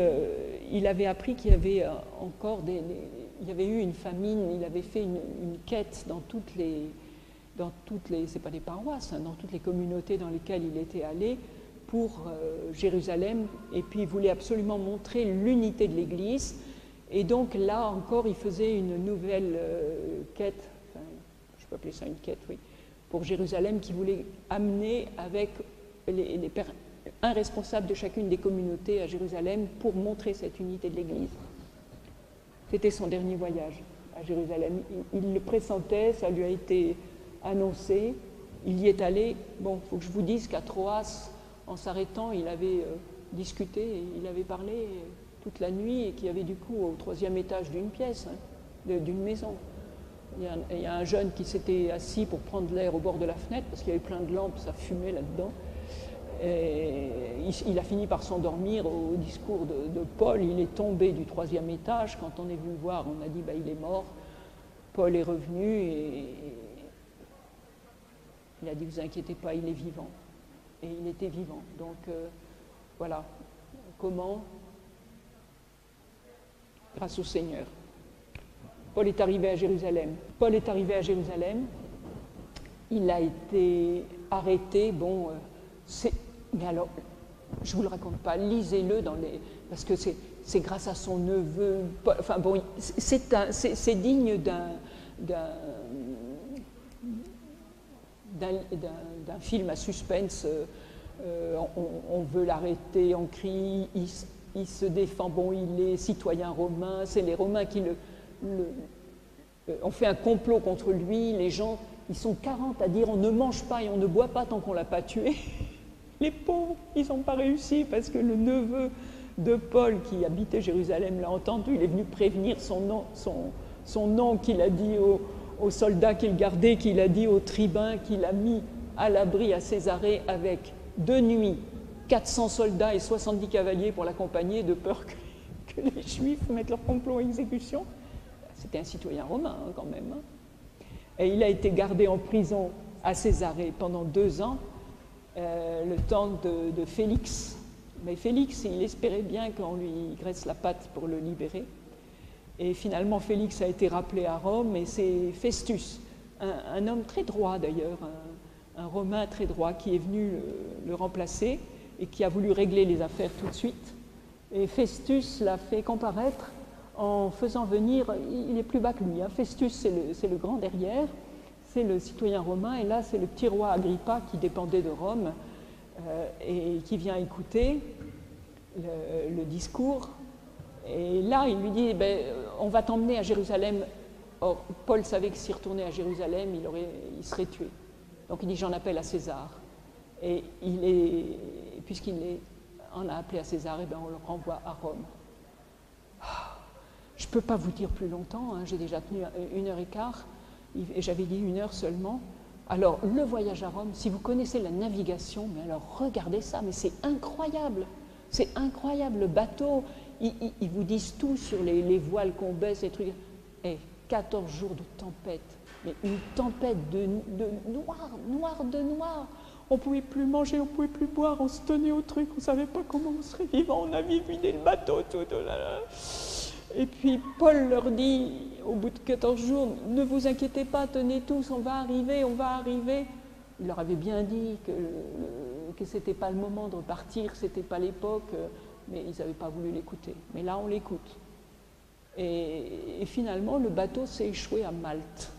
il avait appris qu'il y avait encore il y avait eu une famine, il avait fait une quête dans toutes les c'est pas des paroisses, hein, dans toutes les communautés dans lesquelles il était allé pour Jérusalem, et puis il voulait absolument montrer l'unité de l'Église, et donc là encore il faisait une nouvelle quête, enfin, je peux appeler ça une quête, oui, pour Jérusalem, qui voulait amener avec un responsable de chacune des communautés à Jérusalem pour montrer cette unité de l'Église. C'était son dernier voyage à Jérusalem. Il le pressentait, ça lui a été annoncé. Il y est allé. Bon, il faut que je vous dise qu'à Troas, en s'arrêtant, il avait discuté, il avait parlé toute la nuit et qu'il y avait du coup au 3e étage d'une pièce, d'une maison. Il y a un jeune qui s'était assis pour prendre l'air au bord de la fenêtre parce qu'il y avait plein de lampes, ça fumait là-dedans. Et il a fini par s'endormir au discours de Paul. Il est tombé du 3e étage. Quand on est venu le voir, on a dit bah, il est mort. Paul est revenu et il a dit vous inquiétez pas, il est vivant. Et il était vivant. Donc voilà. Comment? Grâce au Seigneur. Paul est arrivé à Jérusalem. Paul est arrivé à Jérusalem. Il a été arrêté. Bon, mais alors, je ne vous le raconte pas. Lisez-le parce que c'est grâce à son neveu. Enfin bon, c'est digne d'un film à suspense. On veut l'arrêter, on crie, il se défend. Bon, il est citoyen romain. C'est les Romains qui on fait un complot contre lui, les gens, ils sont 40 à dire on ne mange pas et on ne boit pas tant qu'on ne l'a pas tué. Les pauvres, ils n'ont pas réussi parce que le neveu de Paul qui habitait Jérusalem l'a entendu, il est venu prévenir son nom qu'il a dit aux soldats qu'il gardait, qu'il a dit aux tribuns, qu'il a mis à l'abri à Césarée avec 2 nuits, 400 soldats et 70 cavaliers pour l'accompagner de peur que les Juifs mettent leur complot à exécution. C'était un citoyen romain quand même. Et il a été gardé en prison à Césarée pendant 2 ans, le temps de Félix. Mais Félix, il espérait bien qu'on lui graisse la patte pour le libérer. Et finalement, Félix a été rappelé à Rome et c'est Festus, un homme très droit d'ailleurs, un Romain très droit qui est venu le remplacer et qui a voulu régler les affaires tout de suite. Et Festus l'a fait comparaître en faisant venir, il est plus bas que lui, hein. Festus c'est le grand derrière, c'est le citoyen romain, et là c'est le petit roi Agrippa qui dépendait de Rome et qui vient écouter le discours. Et là il lui dit, on va t'emmener à Jérusalem. Or Paul savait que s'il retournait à Jérusalem, il serait tué. Donc il dit, j'en appelle à César. Et puisqu'il en a appelé à César, on le renvoie à Rome. Je ne peux pas vous dire plus longtemps, hein, j'ai déjà tenu 1h15, et j'avais dit 1 heure seulement. Alors, le voyage à Rome, si vous connaissez la navigation, mais alors regardez ça, mais c'est incroyable, le bateau, ils vous disent tout sur les voiles qu'on baisse, les trucs. Et 14 jours de tempête, mais une tempête de noir. On ne pouvait plus manger, on ne pouvait plus boire, on se tenait au truc, on ne savait pas comment on serait vivant, on avait vidé le bateau, tout. Et puis Paul leur dit, au bout de 14 jours, ne vous inquiétez pas, tenez tous, on va arriver. Il leur avait bien dit que ce n'était pas le moment de repartir, ce n'était pas l'époque, mais ils n'avaient pas voulu l'écouter. Mais là, on l'écoute. Et finalement, le bateau s'est échoué à Malte.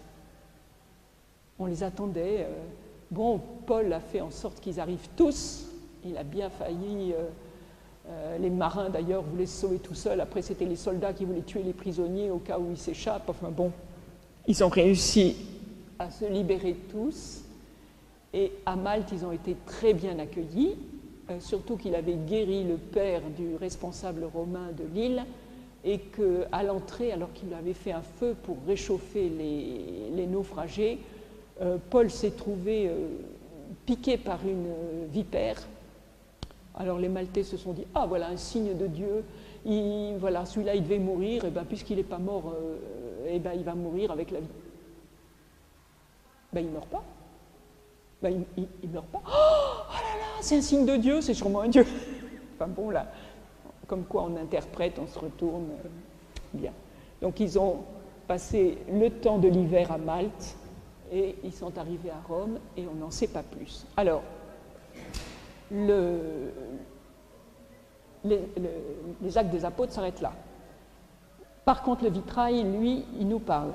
On les attendait. Bon, Paul a fait en sorte qu'ils arrivent tous. Il a bien failli... les marins, d'ailleurs, voulaient se sauver tout seuls. Après, c'était les soldats qui voulaient tuer les prisonniers au cas où ils s'échappent. Enfin bon, ils ont réussi à se libérer tous. Et à Malte, ils ont été très bien accueillis, surtout qu'il avait guéri le père du responsable romain de l'île et qu'à l'entrée, alors qu'il avait fait un feu pour réchauffer les naufragés, Paul s'est trouvé piqué par une vipère. Alors les Maltais se sont dit « Ah, voilà un signe de Dieu, voilà, celui-là il devait mourir, et puisqu'il n'est pas mort, il va mourir avec la vie. » Il ne meurt pas. Il ne meurt pas. Oh là là, c'est un signe de Dieu, c'est sûrement un Dieu. Enfin bon, là, comme quoi on interprète, on se retourne bien. Donc ils ont passé le temps de l'hiver à Malte, et ils sont arrivés à Rome, et on n'en sait pas plus. Alors, les actes des apôtres s'arrêtent là. Par contre, le vitrail, lui, il nous parle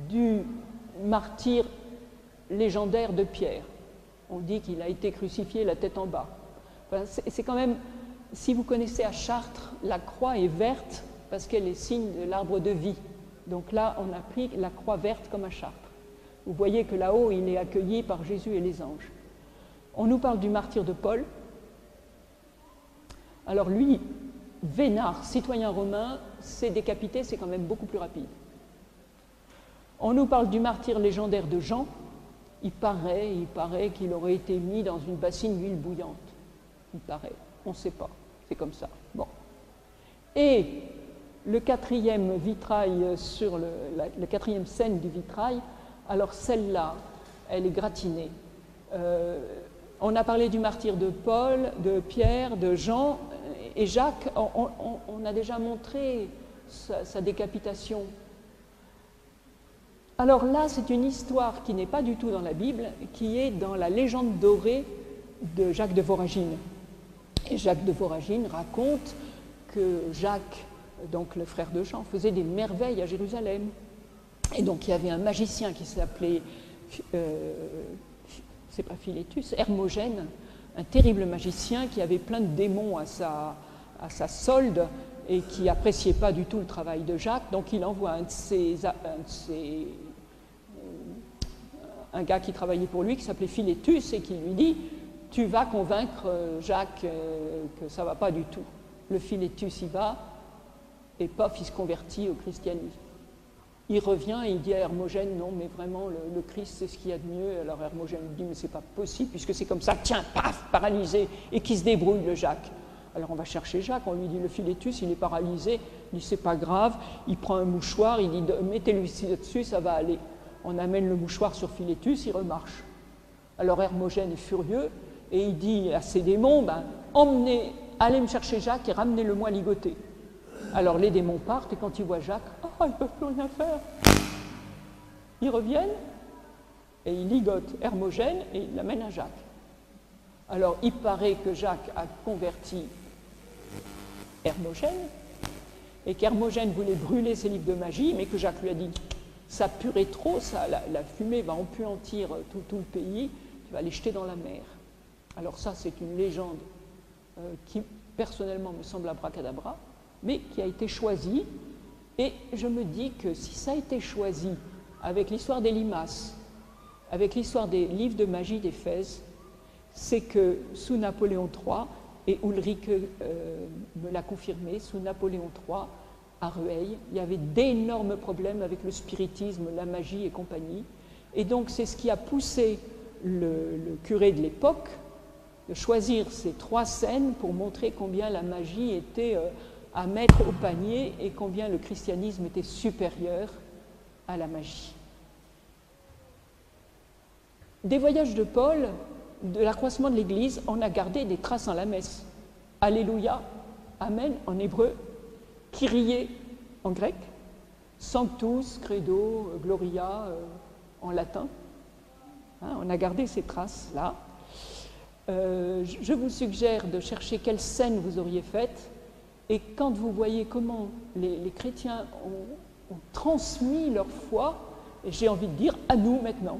du martyr légendaire de Pierre. On dit qu'il a été crucifié la tête en bas. Enfin, c'est quand même, si vous connaissez à Chartres, la croix est verte parce qu'elle est signe de l'arbre de vie. Donc là, on a pris la croix verte comme à Chartres. Vous voyez que là-haut, il est accueilli par Jésus et les anges. On nous parle du martyre de Paul. Alors lui, vénard, citoyen romain, c'est décapité, c'est quand même beaucoup plus rapide. On nous parle du martyre légendaire de Jean. Il paraît qu'il aurait été mis dans une bassine d'huile bouillante. Il paraît, on ne sait pas, c'est comme ça. Bon. Et le quatrième vitrail sur la quatrième scène du vitrail, alors celle-là, elle est gratinée. On a parlé du martyre de Paul, de Pierre, de Jean et Jacques. On a déjà montré sa décapitation. Alors là, c'est une histoire qui n'est pas du tout dans la Bible, qui est dans la légende dorée de Jacques de Voragine. Et Jacques de Voragine raconte que Jacques, donc le frère de Jean, faisait des merveilles à Jérusalem. Et donc il y avait un magicien qui s'appelait, c'est pas Philétus, Hermogène, un terrible magicien qui avait plein de démons à sa solde et qui n'appréciait pas du tout le travail de Jacques. Donc il envoie un gars qui travaillait pour lui, qui s'appelait Philétus, et qui lui dit « Tu vas convaincre Jacques que ça ne va pas du tout ». Le Philétus y va, et paf, il se convertit au christianisme. Il revient et il dit à Hermogène « Non, mais vraiment, le Christ, c'est ce qu'il y a de mieux ». Alors Hermogène lui dit « Mais c'est pas possible, puisque c'est comme ça, tiens, paf, paralysé », et qui se débrouille, le Jacques. Alors on va chercher Jacques, on lui dit « Le Philétus, il est paralysé ». Il dit « C'est pas grave ». Il prend un mouchoir, il dit « Mettez-lui dessus, ça va aller ». On amène le mouchoir sur Philétus, il remarche. Alors Hermogène est furieux et il dit à ses démons allez me chercher Jacques et ramenez-le-moi ligoté. Alors les démons partent et quand ils voient Jacques, ils ne peuvent plus rien faire. Ils reviennent et ils ligotent Hermogène et ils l'amènent à Jacques. Alors il paraît que Jacques a converti Hermogène et qu'Hermogène voulait brûler ses livres de magie, mais que Jacques lui a dit ça purait trop, la fumée va empuantir tout le pays, tu vas les jeter dans la mer. Alors ça, c'est une légende qui, personnellement, me semble abracadabra, mais qui a été choisie. Et je me dis que si ça a été choisi avec l'histoire des limaces, avec l'histoire des livres de magie d'Éphèse, c'est que sous Napoléon III, et Ulrike me l'a confirmé, sous Napoléon III, à Rueil, il y avait d'énormes problèmes avec le spiritisme, la magie et compagnie. Et donc c'est ce qui a poussé le curé de l'époque de choisir ces 3 scènes pour montrer combien la magie était à mettre au panier et combien le christianisme était supérieur à la magie. Des voyages de Paul, de l'accroissement de l'Église, on a gardé des traces en la messe. Alléluia, Amen en hébreu, Kyrie en grec, Sanctus, Credo, Gloria en latin. On a gardé ces traces-là. Je vous suggère de chercher quelle scène vous auriez faite et quand vous voyez comment les chrétiens ont transmis leur foi, et j'ai envie de dire à nous maintenant,